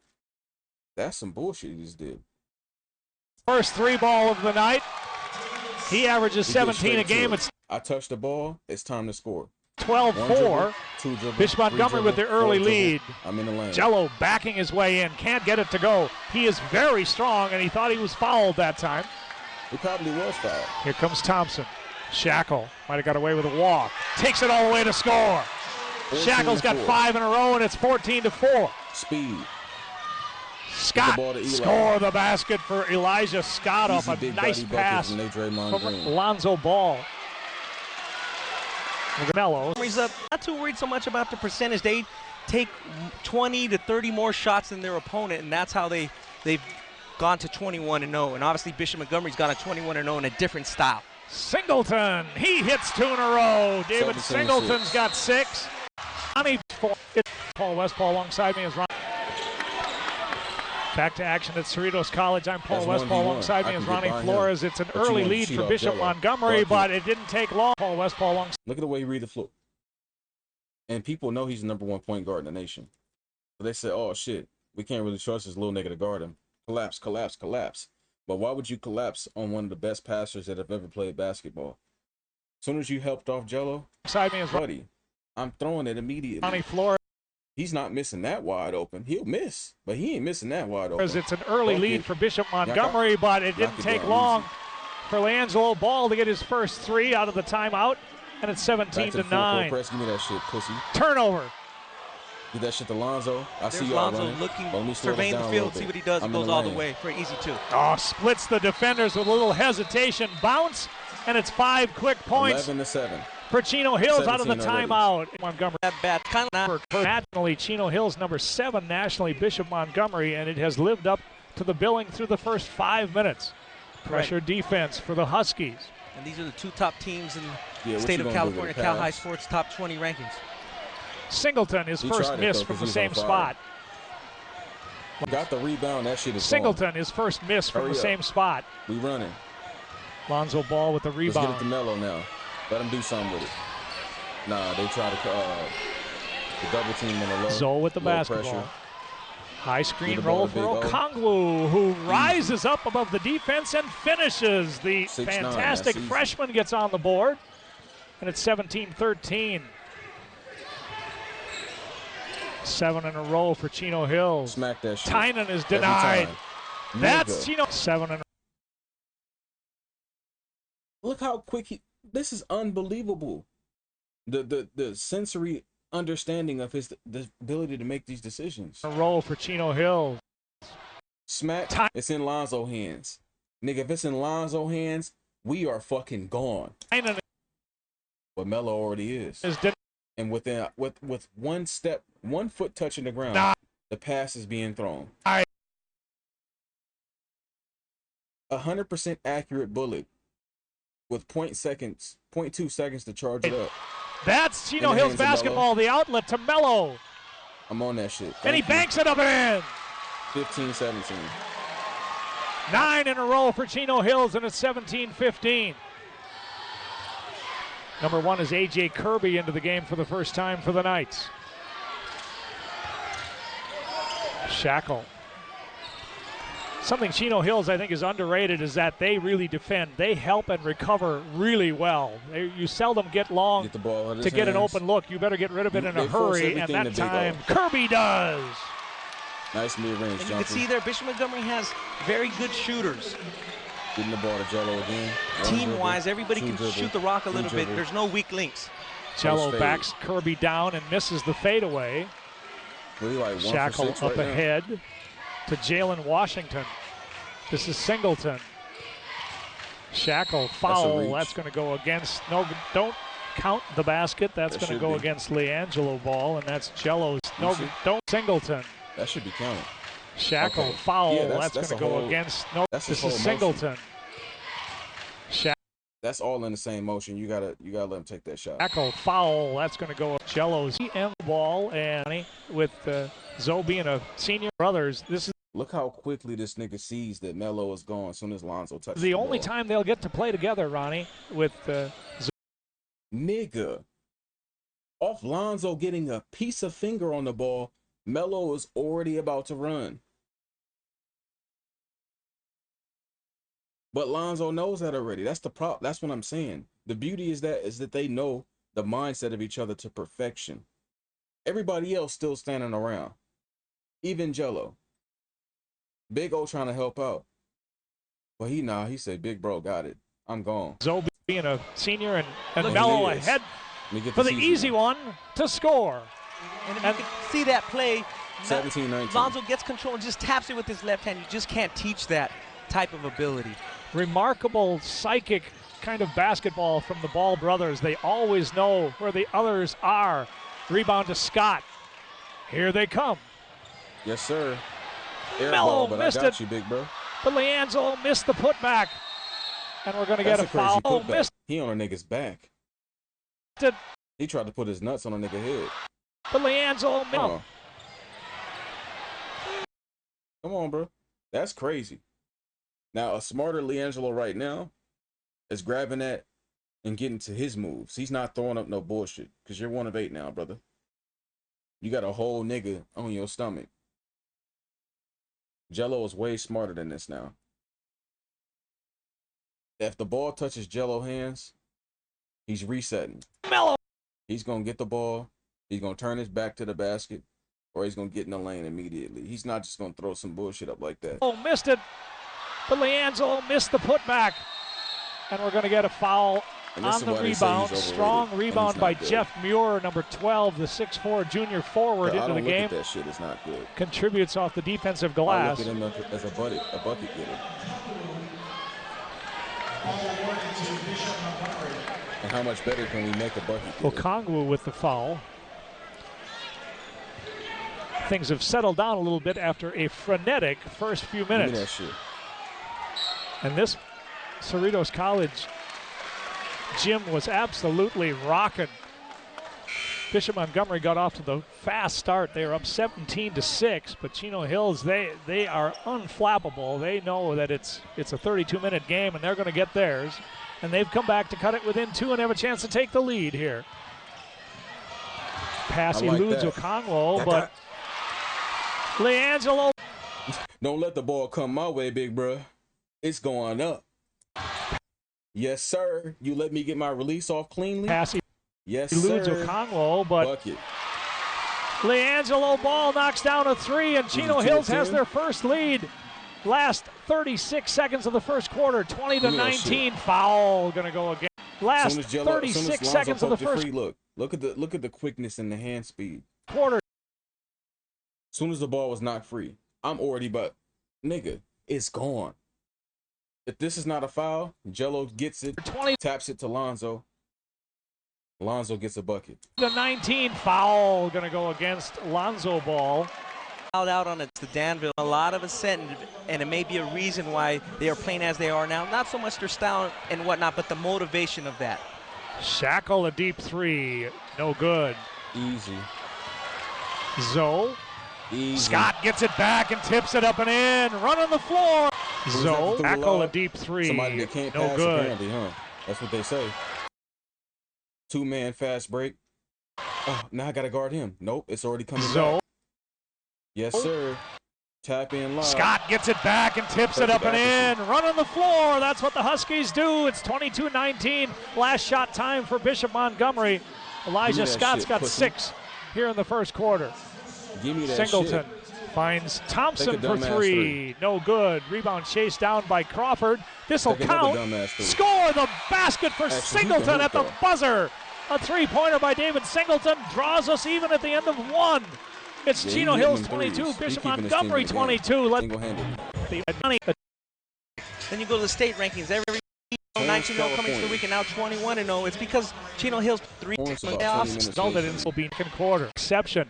That's some bullshit he just did. First three ball of the night. He averages 17 a game. It's I touched the ball. It's time to score. 12-4. Bishop Montgomery with the early lead. I'm in the lane. Jello backing his way in. Can't get it to go. He is very strong, and he thought he was fouled that time. He probably was fouled. Here comes Thompson. Shackle might have got away with a walk. Takes it all the way to score. Shackle's got 5 in a row, and it's 14-4. Speed. Scott score the basket for Elijah Scott off a nice pass from Lonzo Ball. Mello. He's not too worried so much about the percentage. They take 20 to 30 more shots than their opponent, and that's how they've gone to 21-0. And obviously Bishop Montgomery's gone to 21-0 in a different style. Singleton, he hits 2 in a row. David Singleton's got 6. Paul Westphal alongside me is Ron. Back to action at Cerritos College. I'm Paul Westphal. Alongside me is Ronnie Flores. It's an early lead for Bishop Montgomery, but it didn't take long. Paul Westphal alongside. Look at the way he read the floor. And people know he's the #1 point guard in the nation. So they say, oh, shit, we can't really trust this little nigga to guard him. Collapse, collapse, collapse. But why would you collapse on one of the best passers that have ever played basketball? As soon as you helped off Jello, alongside me is buddy, I'm throwing it immediately. Ronnie Flores. He's not missing that wide open. He'll miss, but he ain't missing that wide open. It's an early lead for Bishop Montgomery, but it didn't take long for LiAngelo Ball to get his first 3 out of the timeout, and it's 17-9. Press, give me that shit, pussy. Turnover. Get that shit to Lonzo. I see y'all Lonzo running. looking, surveying the field, see what he does, goes all the way for an easy 2. Oh, splits the defenders with a little hesitation. Bounce, and it's 5 quick points. 11-7. For Chino Hills out of the timeout. Montgomery. That bad. Kind of nationally, Chino Hills number 7 nationally, Bishop Montgomery, and it has lived up to the billing through the first 5 minutes. Pressure defense for the Huskies. And these are the 2 top teams in the state of California, Cal High Sports top 20 rankings. Singleton, his first miss from the same spot. Got the rebound, that shit is Singleton, his first miss from the same spot. We running. Lonzo Ball with the rebound. Let's get it to Mello now. Let him do something with it. Nah, they try to the double team on the low. Zoe with the basketball. Pressure. High screen roll for Okongwu, who rises up above the defense and finishes. The fantastic freshman gets on the board, and it's 17-13. 7 in a row for Chino Hills. Smack that shit. Tynan is denied. That's Chino. 7 in a row. Look how quick he. This is unbelievable. The sensory understanding of the ability to make these decisions. A roll for Chino Hills. Smack. It's in Lonzo hands. Nigga, if it's in Lonzo hands, we are fucking gone. But Melo already is. And with 1 step, 1 foot touching the ground, the pass is being thrown. 100% accurate bullet with 0.2 seconds to charge it up. That's Chino Hills basketball, the outlet to Mello. I'm on that shit. And he banks it up and in. 15-17. 9 in a row for Chino Hills, and it's 17-15. Number 1 is A.J. Kirby into the game for the first time for the Knights. Shackle. Something Chino Hills, I think, is underrated is that they really defend. They help and recover really well. You seldom get long to get an open look. You better get rid of it in a hurry, and that time Kirby does. Nice mid-range jumper. You can see there, Bishop Montgomery has very good shooters. Getting the ball to Jello again. Team-wise, everybody can shoot the rock a little bit. There's no weak links. Jello backs Kirby down and misses the fadeaway. Like Shackle up ahead to Jalen Washington. This is Singleton. Shackle foul. That's going to go against. No, don't count the basket. That's going to go against LiAngelo Ball, and that's Jello's. No, don't Singleton. That should be counted. Shackle foul. Yeah, that's going to go against. No, this is Singleton. That's all in the same motion. You gotta let him take that shot. Shackle foul. That's going to go Jello's Ball, and with Zoe being a senior brothers, this is Look how quickly this nigga sees that Melo is gone as soon as Lonzo touches The the only ball. time they'll get to play together, Ronnie, with Nigga. Off Lonzo getting a piece of finger on the ball, Melo is already about to run. But Lonzo knows that already. That's the problem. That's what I'm saying. The beauty is that they know the mindset of each other to perfection. Everybody else still standing around. Even Jello. Big O trying to help out. But he said, big bro, got it. I'm gone. Zoe being a senior and He Melo is. ahead For the easy one to score. And if you can see that play, 17-19. Lonzo gets control and just taps it with his left hand. You just can't teach that type of ability. Remarkable psychic kind of basketball from the Ball brothers. They always know where the others are. Rebound to Scott. Here they come. Yes, sir. Air Melo ball, but I missed got it. you, big bro. But Leandro missed the putback. And we're going to get That's a a crazy foul. putback. Missed He on a nigga's back. it. He tried to put his nuts on a nigga head. But Leandro missed. Come on, bro. That's crazy. Now, a smarter LiAngelo right now is grabbing that and getting to his moves. He's not throwing up no bullshit because you're 1 of 8 now, brother. You got a whole nigga on your stomach. Jello is way smarter than this now. If the ball touches Jello hands, he's resetting. Melo. He's going to get the ball. He's going to turn his back to the basket, or he's going to get in the lane immediately. He's not just going to throw some bullshit up like that. Oh, missed it. But Leandro missed the putback. And we're going to get a foul on the rebound. Strong rebound by Jeff Muir, number 12, the 6'4 junior forward into the game. That shit is not good. Contributes off the defensive glass. I look at him as a bucket getter. And how much better can we make a bucket getter? Okongwu with the foul. Things have settled down a little bit after a frenetic first few minutes. Give me that shit. And this Cerritos College gym was absolutely rocking. Bishop Montgomery got off to the fast start. They are up 17-6, but Chino Hills, they are unflappable. They know that it's a 32-minute game, and they're going to get theirs. And they've come back to cut it within 2 and have a chance to take the lead here. Pass eludes Okongwu, but LiAngelo. Don't let the ball come my way, big bro. It's going up. Yes, sir. You let me get my release off cleanly. Pass yes, eludes sir. Okongwu, but bucket. LiAngelo Ball knocks down a 3, and Chino Hills has their first lead. Last 36 seconds of the first quarter, 20-19. Foul going to go again. Last 36 seconds of the first look at the quickness and the hand speed. Quarter. As soon as the ball was knocked free, I'm already nigga, it's gone. If this is not a foul, Jello gets it, taps it to Lonzo. Lonzo gets a bucket. The 19 foul going to go against Lonzo Ball. Out on it to Danville. A lot of assent, and it may be a reason why they are playing as they are now. Not so much their style and whatnot, but the motivation of that. Shackle a deep 3. No good. Easy. Zoe. Easy. Scott gets it back and tips it up and in. Run on the floor. Zoe. Shackle a deep 3. Somebody that can't no pass, good. Apparently, huh? That's what they say. 2-man fast break. Oh, now I got to guard him. Nope, it's already coming back. Yes, sir. Tap in live. Scott gets it back and tips it up and in. Run on the floor. That's what the Huskies do. It's 22-19. Last shot time for Bishop Montgomery. Elijah Scott's got 6 here in the first quarter. Give me that Singleton finds Thompson for 3. No good. Rebound chased down by Crawford. This will count. Score the basket for Singleton at the buzzer. A 3-pointer by David Singleton draws us even at the end of 1. It's Chino Hills 22, Bishop Montgomery 22. Then you go to the state rankings. Every 19-0 coming to the week, and now 21-0. It's because Chino Hills 3 playoffs resulted in will be second quarter. Exception.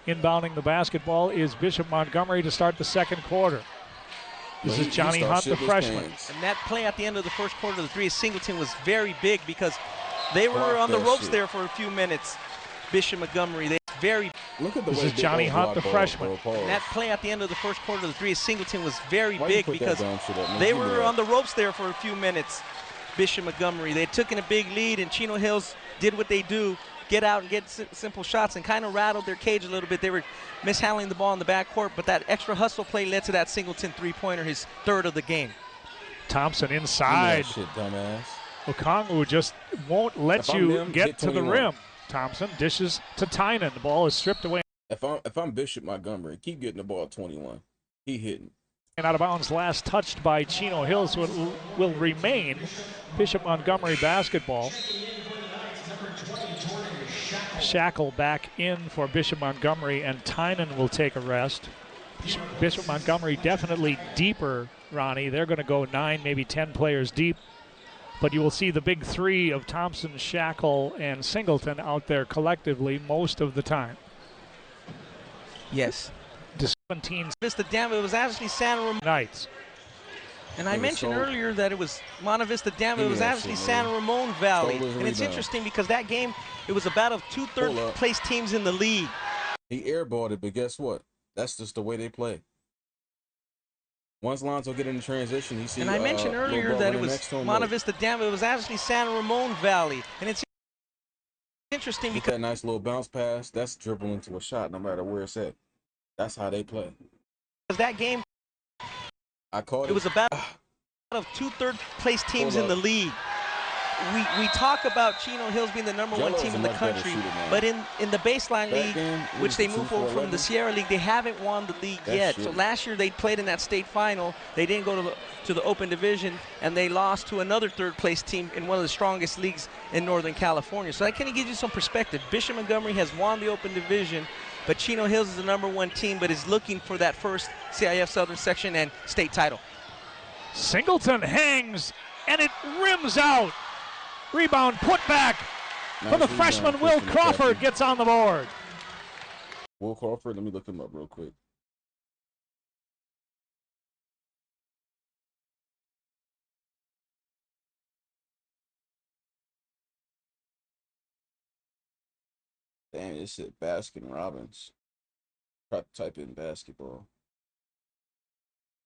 Inbounding the basketball is Bishop Montgomery to start the second quarter. This is Johnny Hunt, the freshman. And that play at the end of the first quarter, the 3 of Singleton was very big because they were on the ropes there for a few minutes. Bishop Montgomery, they very. Look at the This way is Johnny Big O Hunt, the blocked balls, freshman. bro. And that play at the end of the first quarter of the three, Singleton was very Why you big put that because dumb shit up, man? they Give me were that. on the ropes there for a few minutes. Bishop Montgomery, they took in a big lead, and Chino Hills did what they do, get out and get simple shots, and kind of rattled their cage a little bit. They were mishandling the ball in the backcourt, but that extra hustle play led to that Singleton three-pointer, his third of the game. Thompson Give me inside. that shit, dumbass. Okongwu just won't let If I'm you them, get get to the 21. rim. Thompson dishes to Tynan. The ball is stripped away If I'm Bishop Montgomery, keep getting the ball at 21. He hitting. and out of bounds. Last touched by Chino Hills will remain Bishop Montgomery basketball. Shackle back in for Bishop Montgomery, and Tynan will take a rest. Bishop Montgomery definitely deeper, Ronnie. They're going to go 9, maybe 10 players deep. But you will see the big three of Thompson, Shackle, and Singleton out there collectively most of the time. Yes. 17 Vista Dam, it was actually San Ramon. nights. And I It was mentioned sold. earlier that it was Monta Vista Dam, Give it me was that actually shit, San man. Ramon Valley. Stole his And it's rebound. interesting because that game, it was a battle of two Hold up. third-place teams in the league. He airballed it, but guess what? That's just the way they play. Once Lonzo get in transition, he see. And I mentioned Lil earlier Bro that it running was next to him, Monta look, Vista Dam, it was actually San Ramon Valley. And it's interesting get because that nice little bounce pass. That's dribble into a shot, no matter where it's at. That's how they play. that game, I called it. it was a battle of two third-place teams in Hold the up. league. We talk about Chino Hills being the number one Jello's team a in the much better country, shooter, man. but in the baseline That league, game, what which was they it, 2 moved for over from 11? the Sierra League, they haven't won the league That's yet. So shit. last year they played in that state final. They didn't go to the Open Division, and they lost to another third-place team in one of the strongest leagues in Northern California. So that kind of gives you some perspective. Bishop Montgomery has won the Open Division, but Chino Hills is the number one team, but is looking for that first CIF Southern Section and state title. Singleton hangs, and it rims out. Rebound put back for the Nice freshman. rebound, Will Christian Crawford McCaffrey. gets on the board. Will Crawford, let me look him up real quick. Damn, this shit Baskin Robbins. Try to type in basketball.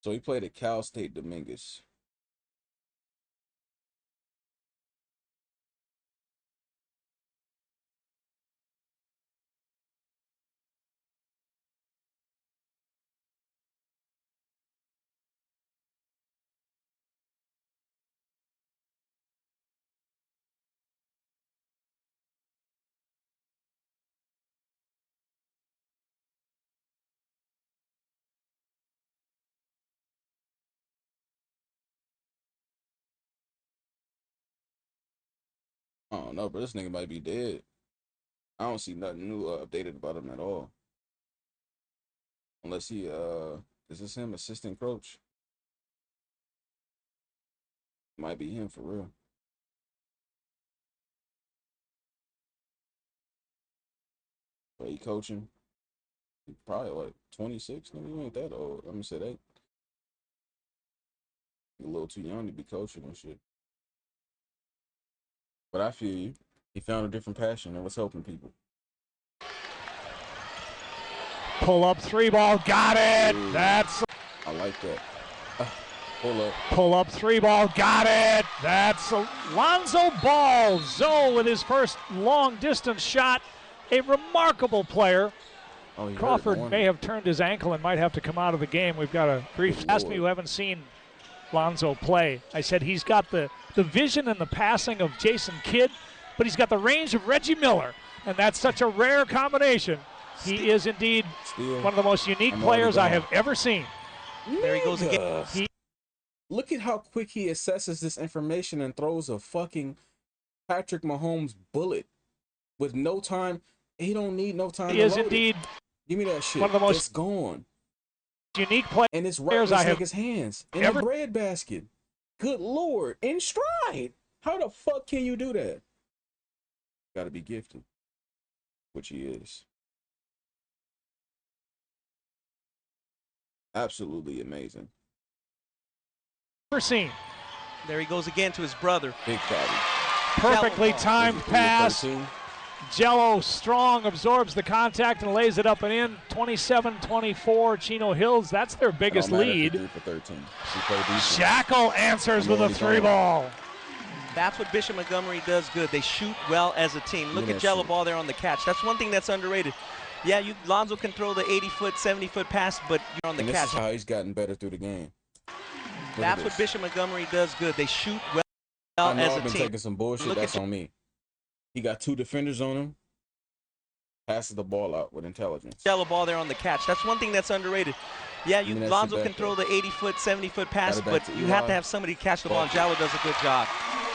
So he played at Cal State Dominguez. I don't know, but this nigga might be dead. I don't see nothing new updated about him at all. Unless he is this him, assistant coach? Might be him for real. But he coaching. He probably like 26. Nigga, you ain't that old. I'm gonna say that. You're a little too young to be coaching and shit. But I feel you. He found a different passion and was helping people. Pull up three ball, got it. Ooh. That's I like that. Hold up. pull up three ball, got it. That's Lonzo Ball. Zoe with his first long distance shot. A remarkable player. Oh, he hurt, Crawford no wonder. may have turned his ankle and might have to come out of the game. We've got a brief. Good Ask me Lord. who haven't seen Lonzo play. I said he's got the vision and the passing of Jason Kidd, but he's got the range of Reggie Miller, and that's such a rare combination. He is indeed Still, one of the most unique I'm already players I gone. have ever seen. There he goes again. Nigga. He- Look at how quick he assesses this information and throws a fucking Patrick Mahomes bullet with no time. He don't need no time. He to is load it. indeed Give me that shit. one of the most It's gone. unique players. And it's right players in I this have nigga's hands. In ever- the bread basket. Good Lord. In stride. How the fuck can you do that? Gotta be gifted. Which he is. Absolutely amazing. Ever seen. There he goes again to his brother. Big fatty. Perfectly ball. timed Was he 3 of pass. 13? Jello strong, absorbs the contact and lays it up and in. 27-24, Chino Hills. That's their biggest lead. 3 for 13. She played decent. Shackle answers with a 3-ball. That's what Bishop Montgomery does good. They shoot well as a team. Look at Jello ball there on the catch. That's one thing that's underrated. Yeah, Lonzo can throw the 80-foot, 70-foot pass, but you're on the catch. This is how he's gotten better through the game. That's what Bishop Montgomery does good. They shoot well I know as a I've been team. taking some bullshit. That's on me. He got 2 defenders on him. Passes the ball out with intelligence. Jello ball there on the catch. That's one thing that's underrated. Yeah, Lonzo can throw the 80-foot, 70-foot pass, but you have to have somebody catch the ball, and Jello does a good job.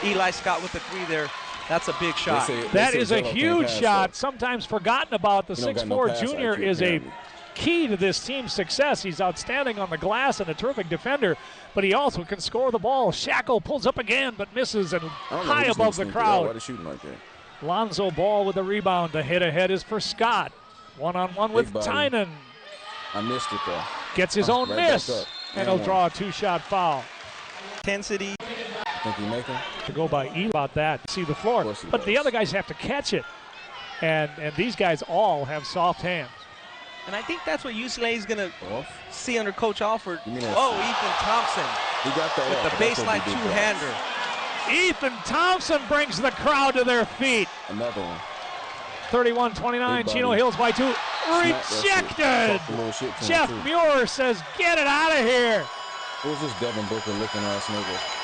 Eli Scott with the 3 there. That's a big shot. That is a huge shot, sometimes forgotten about. The 6'4" junior is a key to this team's success. He's outstanding on the glass and a terrific defender, but he also can score the ball. Shackle pulls up again, but misses and high above the crowd. Why they shooting like that? Lonzo Ball with the rebound. The hit ahead is for Scott. One-on-one with Tynan. I missed it, though. Gets his own miss, and he'll draw a 2-shot foul. Intensity. Think he make him? To go by E about that, see the floor. But the other guys have to catch it. And these guys all have soft hands. And I think that's what UCLA is going to see under Coach Alford. Ethan Thompson he got that with the baseline two-hander. Ethan Thompson brings the crowd to their feet. Another one. 31-29, Chino Hills by 2. Rejected! Jeff Muir says, get it out of here. Who's this Devin Booker looking ass nigga?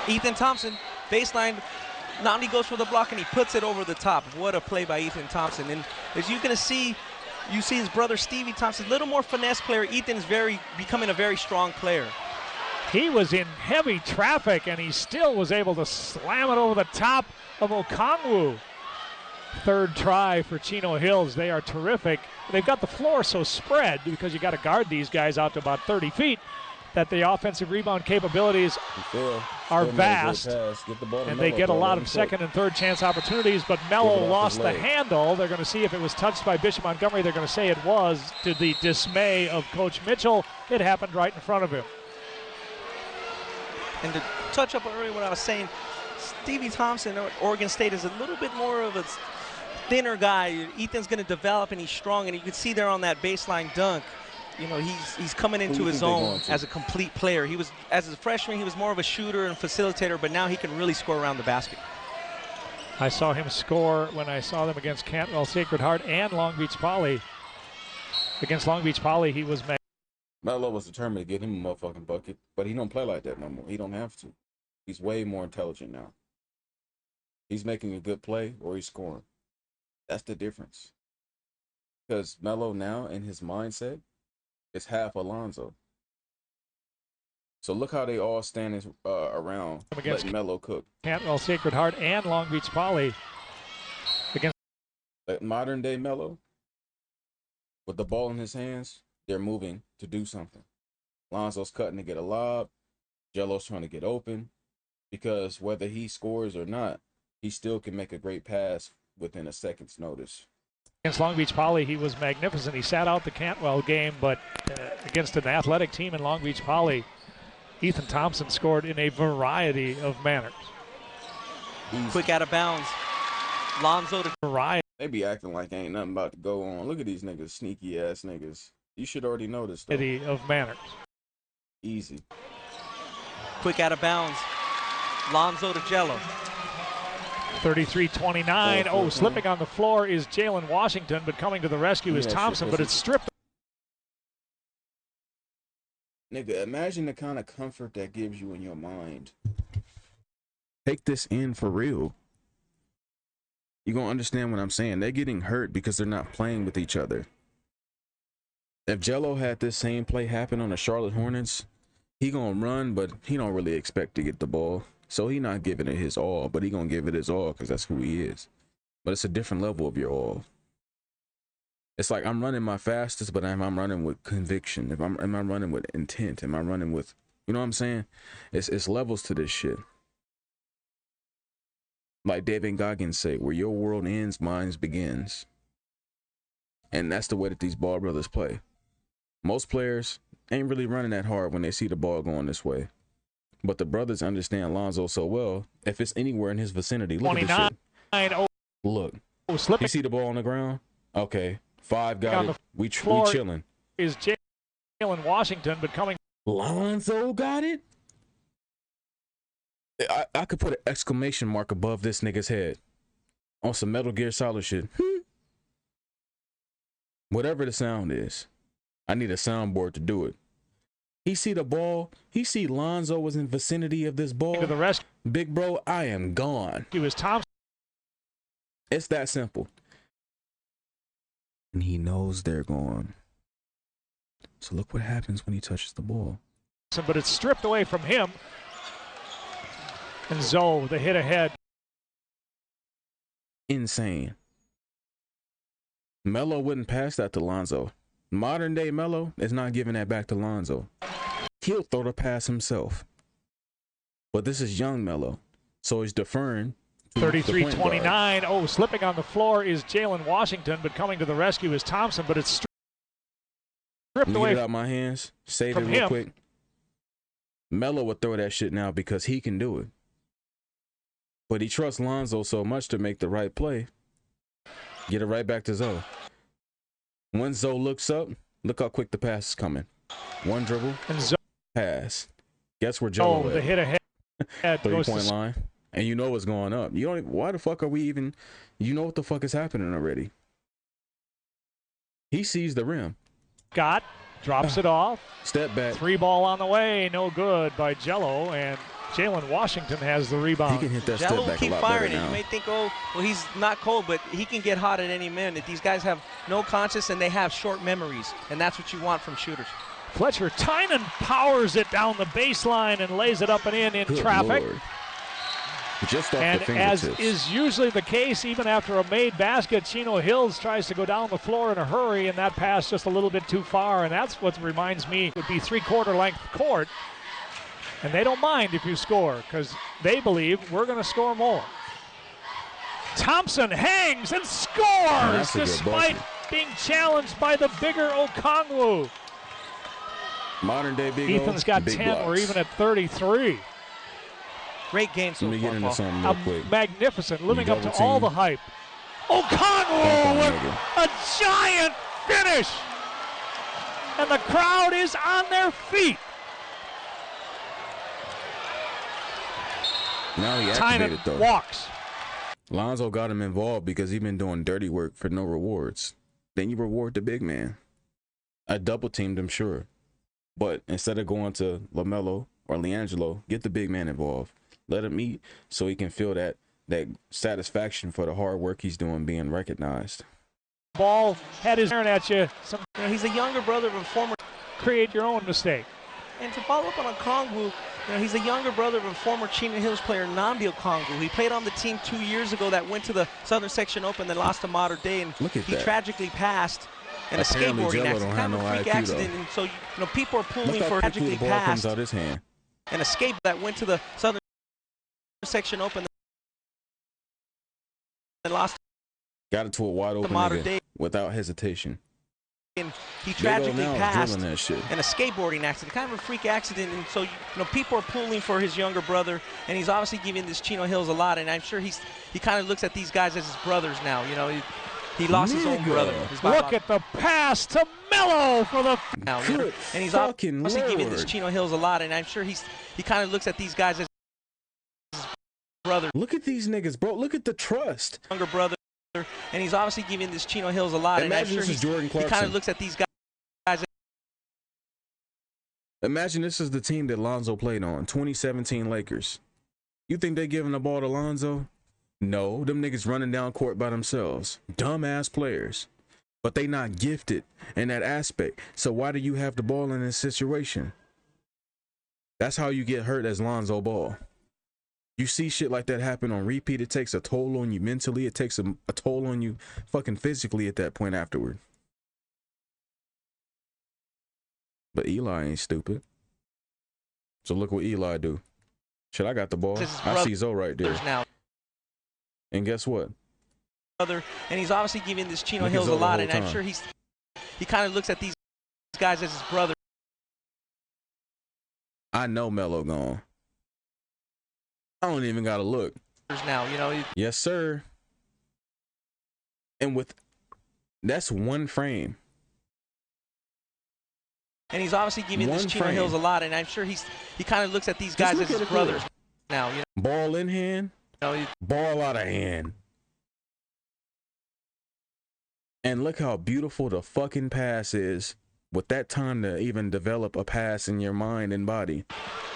Ethan Thompson, baseline, not only goes for the block and he puts it over the top. What a play by Ethan Thompson. And as you're going to see, you see his brother Stevie Thompson, a little more finesse player. Ethan is becoming a very strong player. He was in heavy traffic and he still was able to slam it over the top of Okongwu. Third try for Chino Hills. They are terrific. They've got the floor so spread because you got to guard these guys out to about 30 feet that the offensive rebound capabilities are vast, and they get a lot of second and third chance opportunities, but Mello lost the handle. They're going to see if it was touched by Bishop Montgomery. They're going to say it was, to the dismay of Coach Mitchell. It happened right in front of him. And to touch up earlier what I was saying, Stevie Thompson at Oregon State is a little bit more of a thinner guy. Ethan's going to develop, and he's strong, and you can see there on that baseline dunk, you know, he's coming into his own as a complete player. He was, as a freshman, he was more of a shooter and facilitator, but now he can really score around the basket. I saw him score when I saw them against Cantwell Sacred Heart and Long Beach Poly. Against Long Beach Poly, he was Melo was determined to get him a motherfucking bucket, but he don't play like that no more. He don't have to. He's way more intelligent now. He's making a good play or he's scoring. That's the difference. Because Melo now, in his mindset, is half Alonzo. So look how they all standing around letting Melo cook. Cantwell Sacred Heart and Long Beach Poly. Against modern day Melo, with the ball in his hands, they're moving to do something. Lonzo's cutting to get a lob. Jello's trying to get open. Because whether he scores or not, he still can make a great pass within a second's notice. Against Long Beach Poly, he was magnificent. He sat out the Cantwell game, but against an athletic team in Long Beach Poly, Ethan Thompson scored in a variety of manners. Quick out of bounds. Lonzo to variety. They be acting like ain't nothing about to go on. Look at these niggas, sneaky ass niggas. You should already know this stuff. Of manners. Easy. Quick out of bounds. Lonzo to Jello. 33-29. Oh, slipping on the floor is Jalen Washington, but coming to the rescue is Thompson, but it's stripped. Nigga, imagine the kind of comfort that gives you in your mind. Take this in for real. You're going to understand what I'm saying. They're getting hurt because they're not playing with each other. If Jello had this same play happen on the Charlotte Hornets, he going to run, but he don't really expect to get the ball. So he not giving it his all, but he going to give it his all because that's who he is. But it's a different level of your all. It's like I'm running my fastest, but I'm running with conviction. Am I running with intent? Am I running with, you know what I'm saying? It's levels to this shit. Like David Goggins say, where your world ends, mine begins. And that's the way that these ball brothers play. Most players ain't really running that hard when they see the ball going this way. But the brothers understand Lonzo so well. If it's anywhere in his vicinity, look at this 29. shit. Oh, Look. slipping. You see the ball on the ground? Okay. 5 got it. We floor chilling. Is Jalen Washington, but coming. Lonzo got it? I could put an exclamation mark above this nigga's head on some Metal Gear Solid shit. Whatever the sound is, I need a soundboard to do it. He see the ball. He see Lonzo was in vicinity of this ball. To the rescue. Big bro, I am gone. He was Thompson. It's that simple. And he knows they're gone. So look what happens when he touches the ball. But it's stripped away from him. And Zoe, the hit ahead. Insane. Melo wouldn't pass that to Lonzo. Modern day Melo is not giving that back to Lonzo. He'll throw the pass himself. But this is young Melo, so he's deferring. 33-29. Oh, slipping on the floor is Jalen Washington, but coming to the rescue is Thompson, but it's stripped away. Get it out my hands. Save it from real him. quick. Melo would throw that shit now because he can do it. But he trusts Lonzo so much to make the right play. Get it right back to Zoe. When Zoe looks up, look how quick the pass is coming. One dribble, And Zoe, pass. Guess where Jello the at? hit ahead. goes to 3-point line. And you know what's going up. You don't even, why the fuck are we even, you know what the fuck is happening already. He sees the rim. Scott drops it off. Step back. 3 ball on the way, no good by Jello, and Jalen Washington has the He rebound. can hit that Jello step back keep a lot better firing it. now. You may think, oh, well, he's not cold, but he can get hot at any minute. These guys have no conscience and they have short memories, and that's what you want from shooters. Fletcher Tynan powers it down the baseline and lays it up and in Good traffic. Lord. Just off And the as fingertips. is usually the case, even after a made basket, Chino Hills tries to go down the floor in a hurry, and that pass just a little bit too far, and that's what reminds me it would be 3/4 length court. And they don't mind if you score, because they believe we're going to score more. Thompson hangs and scores, that's a good despite bucket. being challenged by the bigger Okongwu. Modern day big Ethan's got big 10, blocks. we're even at 33. Great game so Let me get far, into Paul. something real quick. Magnificent, living up to double all team. the hype. Okongwu on, with nigga. a giant finish. And the crowd is on their feet. Now he activated Tynan though. walks. Lonzo got him involved because he's been doing dirty work for no rewards. Then you reward the big man. I double teamed him, sure. But instead of going to LaMelo or LiAngelo, get the big man involved. Let him eat so he can feel that satisfaction for the hard work he's doing being recognized. Ball had his turn at you. You know, he's a younger brother of a former. Create your own mistake. And to follow up on Okongwu, you know, he's a younger brother of a former Chino Hills player, Nnamdi Okongwu. He played on the team 2 years ago that went to the Southern Section Open, then lost to Mater Dei, and Look at he that. tragically passed in a Apparently skateboarding Jello accident. don't Kind have of a no freak IQ accident, though. and so people are pulling Look how for quickly tragically the ball comes passed out his hand. in a skate that went to the Southern Section Open, then lost Got it to a wide open Mater nigga Dei. without hesitation. and he Big O tragically now is passed drilling that shit. in a skateboarding accident, kind of a freak accident, and so people are pulling for his younger brother, and he's obviously giving this Chino Hills a lot, and I'm sure he kind of looks at these guys as his brothers now. You know, he lost his own Nigga. brother. Look at the pass to Melo for the now, you know, Good and he's fucking obviously giving this Lord. Chino Hills a lot, and I'm sure he kind of looks at these guys as his brother, Look at these niggas, bro. Look at the trust. younger brother, and he's obviously giving this Chino Hills a lot, and I'm Imagine sure this is Jordan he kind Clarkson. of looks at these guys. Imagine this is the team that Lonzo played on, 2017 Lakers. You think they giving the ball to Lonzo? No, them niggas running down court by themselves. Dumbass players. But they not gifted in that aspect. So why do you have the ball in this situation? That's how you get hurt as Lonzo Ball. You see shit like that happen on repeat, it takes a toll on you mentally. It takes a toll on you fucking physically at that point afterward. But Eli ain't stupid. So look what Eli do. Shit, I got the ball. This is I see Zoe right there. Now, And guess what? brother, and he's obviously giving this Chino Look at Hills a Zoe the lot, whole and I'm time. sure he kind of looks at these guys as his brother. I know Melo gone. I don't even gotta look. Now, you know. Yes, sir. And that's one frame. And he's obviously giving this Chino Hills a lot, and I'm sure he kind of looks at these guys as his brothers now. You know? Ball in hand, ball out of hand. And look how beautiful the fucking pass is with that time to even develop a pass in your mind and body.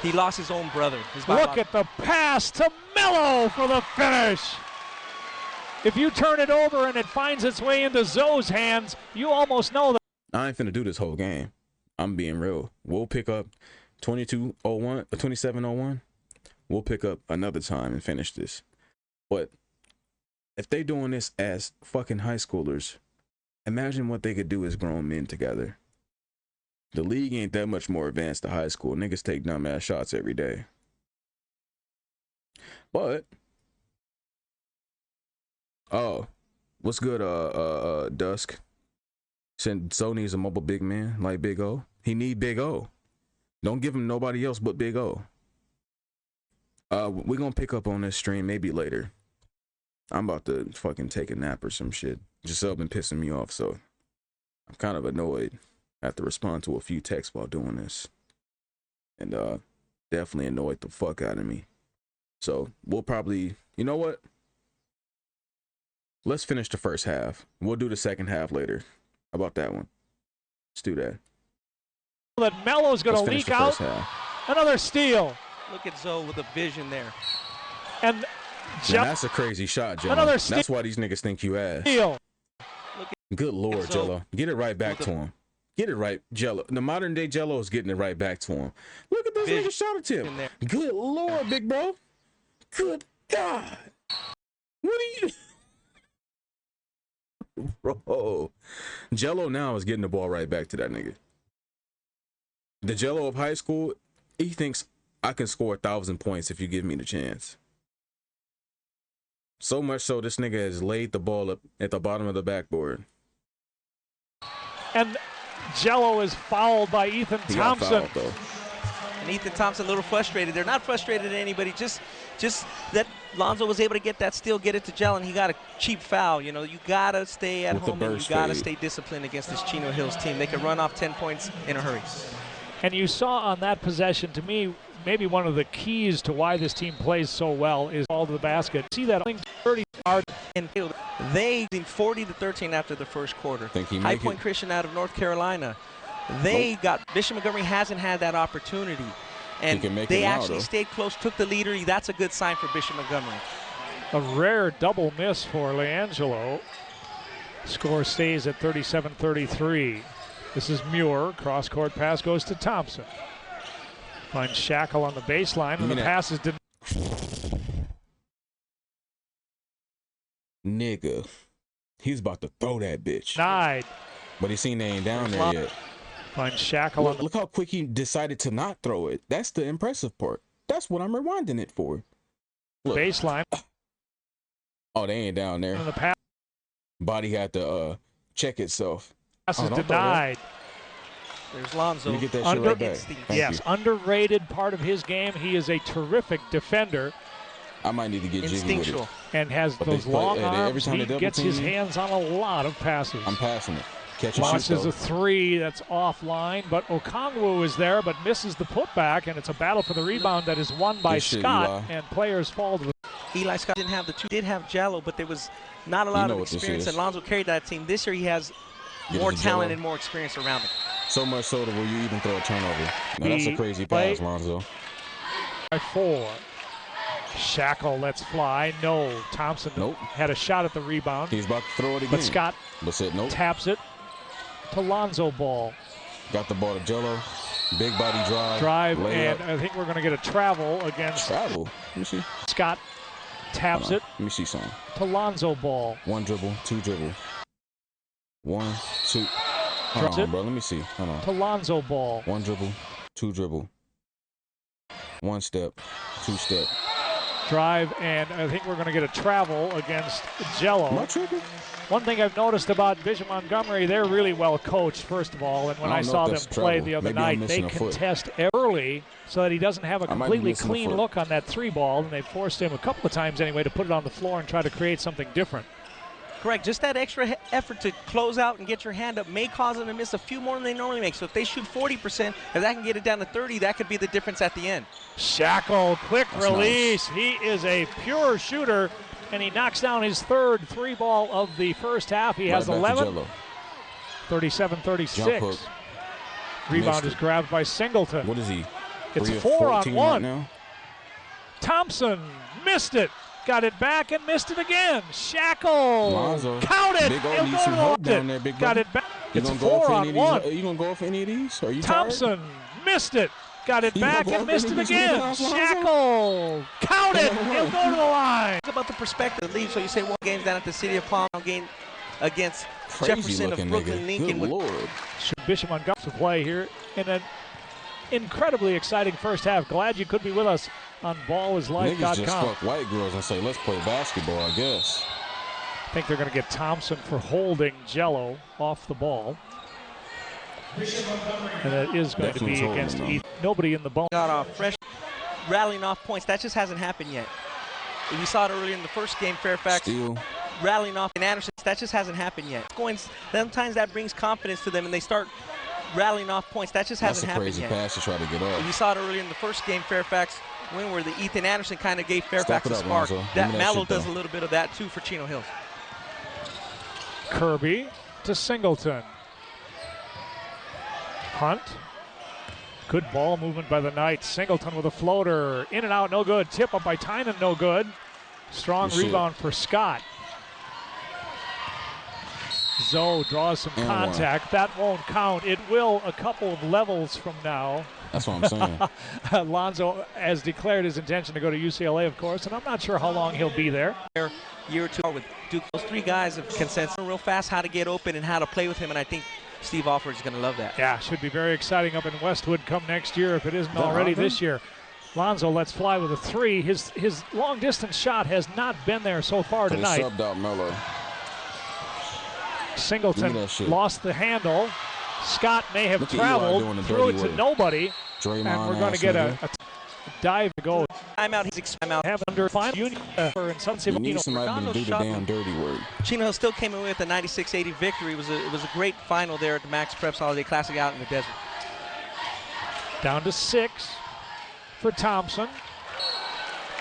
He lost his own brother. Look at the pass to Mello for the finish. If you turn it over and it finds its way into Zoe's hands, you almost know that. I ain't finna do this whole game. I'm being real. We'll pick up 22:01, 27:01. We'll pick up another time and finish this. But if they doing this as fucking high schoolers, imagine what they could do as grown men together. The league ain't that much more advanced to high school. Niggas take dumbass shots every day. But oh, what's good, Dusk? Said So needs a mobile big man like Big O. He need Big O. Don't give him nobody else but Big O. We're gonna pick up on this stream maybe later. I'm about to fucking take a nap or some shit. Giselle been pissing me off, so I'm kind of annoyed. I have to respond to a few texts while doing this. And definitely annoyed the fuck out of me. So we'll probably, you know what? Let's finish the first half. We'll do the second half later. How about that one? Let's do that. That Mello's going to leak out. Another steal. Look at Zoe with a vision there. And that's a crazy shot, Jello. Another steal. That's why these niggas think you ass. Steal. Good Lord, Jello. Get it right back to him. Get it right, Jello. The modern day Jello is getting it right back to him. Look at this nigga shot attempt. Good Lord, big bro. Good God. What are you... Bro, Jello now is getting the ball right back to that nigga. The Jello of high school, he thinks I can score 1,000 points if you give me the chance. So much so, this nigga has laid the ball up at the bottom of the backboard. And Jello is fouled by Ethan Thompson. Fouled, though. And Ethan Thompson a little frustrated. They're not frustrated at anybody. Just that Lonzo was able to get that steal, get it to Jello, and he got a cheap foul. You know, you gotta stay at home and you gotta stay disciplined against this Chino Hills team. They can run off 10 points in a hurry. And you saw on that possession, to me, maybe one of the keys to why this team plays so well is all to the basket. See that 30 yards and they 40-13 after the first quarter. High Point Christian out of North Carolina. They got Bishop Montgomery hasn't had that opportunity. And they actually stayed close, took the leader. That's a good sign for Bishop Montgomery. A rare double miss for LeAngelo. Score stays at 37-33. This is Muir. Cross-court pass goes to Thompson. Finds Shackle on the baseline, and the pass is denied. Nigga. He's about to throw that bitch. Denied. But he seen they ain't down there yet. Finds Shackle on the... Look how quick he decided to not throw it. That's the impressive part. That's what I'm rewinding it for. Look. Baseline. Oh, they ain't down there. And the pass. Body had to check itself. Pass is denied. There's Lonzo. You get that shit right back. Yes, underrated part of his game. He is a terrific defender. I might need to get jiggy with it. And has those long arms. He gets his hands on a lot of passes. I'm passing it. Catch a Launches a three that's offline, but Okongwu is there, but misses the putback, and it's a battle for the rebound that is won by Scott, and players fall to the... Eli Scott didn't have the two, did have Jello, but there was not a lot of experience, and Lonzo carried that team. This year he has more talent and more experience around him. So much so that will you even throw a turnover. Now that's a crazy pass, Lonzo. 4. Shackle lets fly. No. Thompson had a shot at the rebound. He's about to throw it again. But Scott taps it to Lonzo ball. Got the ball to Jello. Big body drive, and I think we're going to get a travel against... Travel? Let me see. Scott taps it. Let me see something. To Lonzo ball. 1 dribble, 2 dribble. 1, 2. Hold on, bro. Let me see. Hold on. To Lonzo ball. 1 dribble, 2 dribble. 1 step, 2 step. drive, and I think we're going to get a travel against Jello. Am I tripping? One thing I've noticed about Bishop Montgomery, they're really well coached, first of all, and when I saw them play the other night, they contest early so that he doesn't have a completely clean look on that 3 ball, and they forced him a couple of times anyway to put it on the floor and try to create something different. Correct. Just that extra effort to close out and get your hand up may cause them to miss a few more than they normally make. So if they shoot 40%, if that can get it down to 30, that could be the difference at the end. Shackle, quick release. Nice. He is a pure shooter, and he knocks down his 3rd 3-ball of the first half. He has 11. 37-36. Rebound is grabbed by Singleton. What is he? It's 4-on-1. Right now? Thompson missed it. Got it back and missed it again. Shackle. Lonzo. Count it. Big O needs some help down there, big Got brother. it back. You It's gonna go for any of 4-on-1. these? You gonna go for any of these? Are you Thompson missed it. Got it You back gonna and go missed for it any of these again. rebounds, Lonzo? Shackle. Count it. He'll go to the line. It's about the perspective of the league. So you say 1 game's down at the City of Palm, game against Crazy Jefferson of looking Brooklyn nigga. Lincoln. Good Lord. Bishop Montgomery to play here in an incredibly exciting first half. Glad you could be with us on Niggas just ballislife.com. fuck white girls and say, let's play basketball, I guess. I think they're going to get Thompson for holding Jello off the ball. And that is going to be Definitely against holding, Ethan. Nobody in the bone. Got off fresh, rattling off points. That just hasn't happened yet. We saw it earlier in the first game, Fairfax. Steal. Rattling off in Anderson. That just hasn't happened yet. Sometimes that brings confidence to them, and they start rattling off points. That just That's hasn't a happened crazy yet. pass to try to get up. We saw it earlier in the first game, Fairfax, where the Ethan Anderson kind of gave Fairfax Step a it up, spark. Lonzo. Give That me that Mallow shit, does though. a little bit of that too for Chino Hills. Kirby to Singleton. Hunt. Good ball movement by the Knights. Singleton with a floater. In and out, no good. Tip up by Tynan, no good. Strong Good shit. rebound for Scott. Zoe draws some And contact. That won't count. It will a couple of levels from now. That's what I'm saying. Lonzo has declared his intention to go to UCLA, of course, and I'm not sure how long he'll be there. Year or two with Duke. Those 3 guys have consensus real fast how to get open and how to play with him, and I think Steve Alford is going to love that. Yeah, should be very exciting up in Westwood come next year if it isn't already this year. Lonzo lets fly with a 3. His long distance shot has not been there so far They tonight. subbed out Melo. Singleton Give me that shit. lost the handle. Scott may have Look at Eli doing traveled, the threw it dirty to work. nobody, Draymond and we're going to ass get nigga. a dive to go. Timeout. He's timeout. Have under final union in San You Severino. need somebody to do the shot. damn dirty work. Chino Hills still came away with a 96-80 victory. It was a great final there at the Max Preps Holiday Classic out in the desert. Down to 6 for Thompson.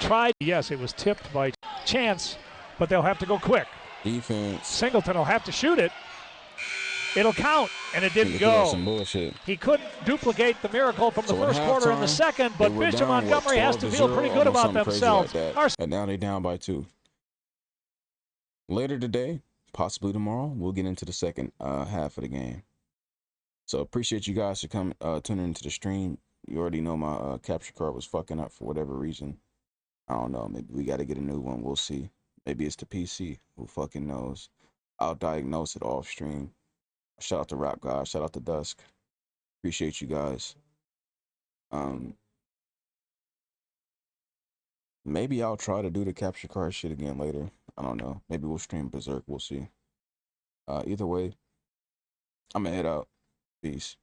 Tried, yes, it was tipped by Chance, but they'll have to go quick. Defense. Singleton will have to shoot it. It'll count, and it didn't Look at that, go. some bullshit. He couldn't duplicate the miracle from the So at first quarter in the halftime, second, they but were Bishop down, what, Montgomery has to 12-0, feel pretty good almost about something crazy themselves. like that. And now they down by 2. Later today, possibly tomorrow, we'll get into the second half of the game. So appreciate you guys for coming, tuning into the stream. You already know my capture card was fucking up for whatever reason. I don't know. Maybe we got to get a new one. We'll see. Maybe it's the PC. Who fucking knows? I'll diagnose it off stream. Shout out to Rap God. Shout out to Dusk. Appreciate you guys. Maybe I'll try to do the capture card shit again later. I don't know. Maybe we'll stream Berserk. We'll see. Either way, I'm gonna head out. Peace.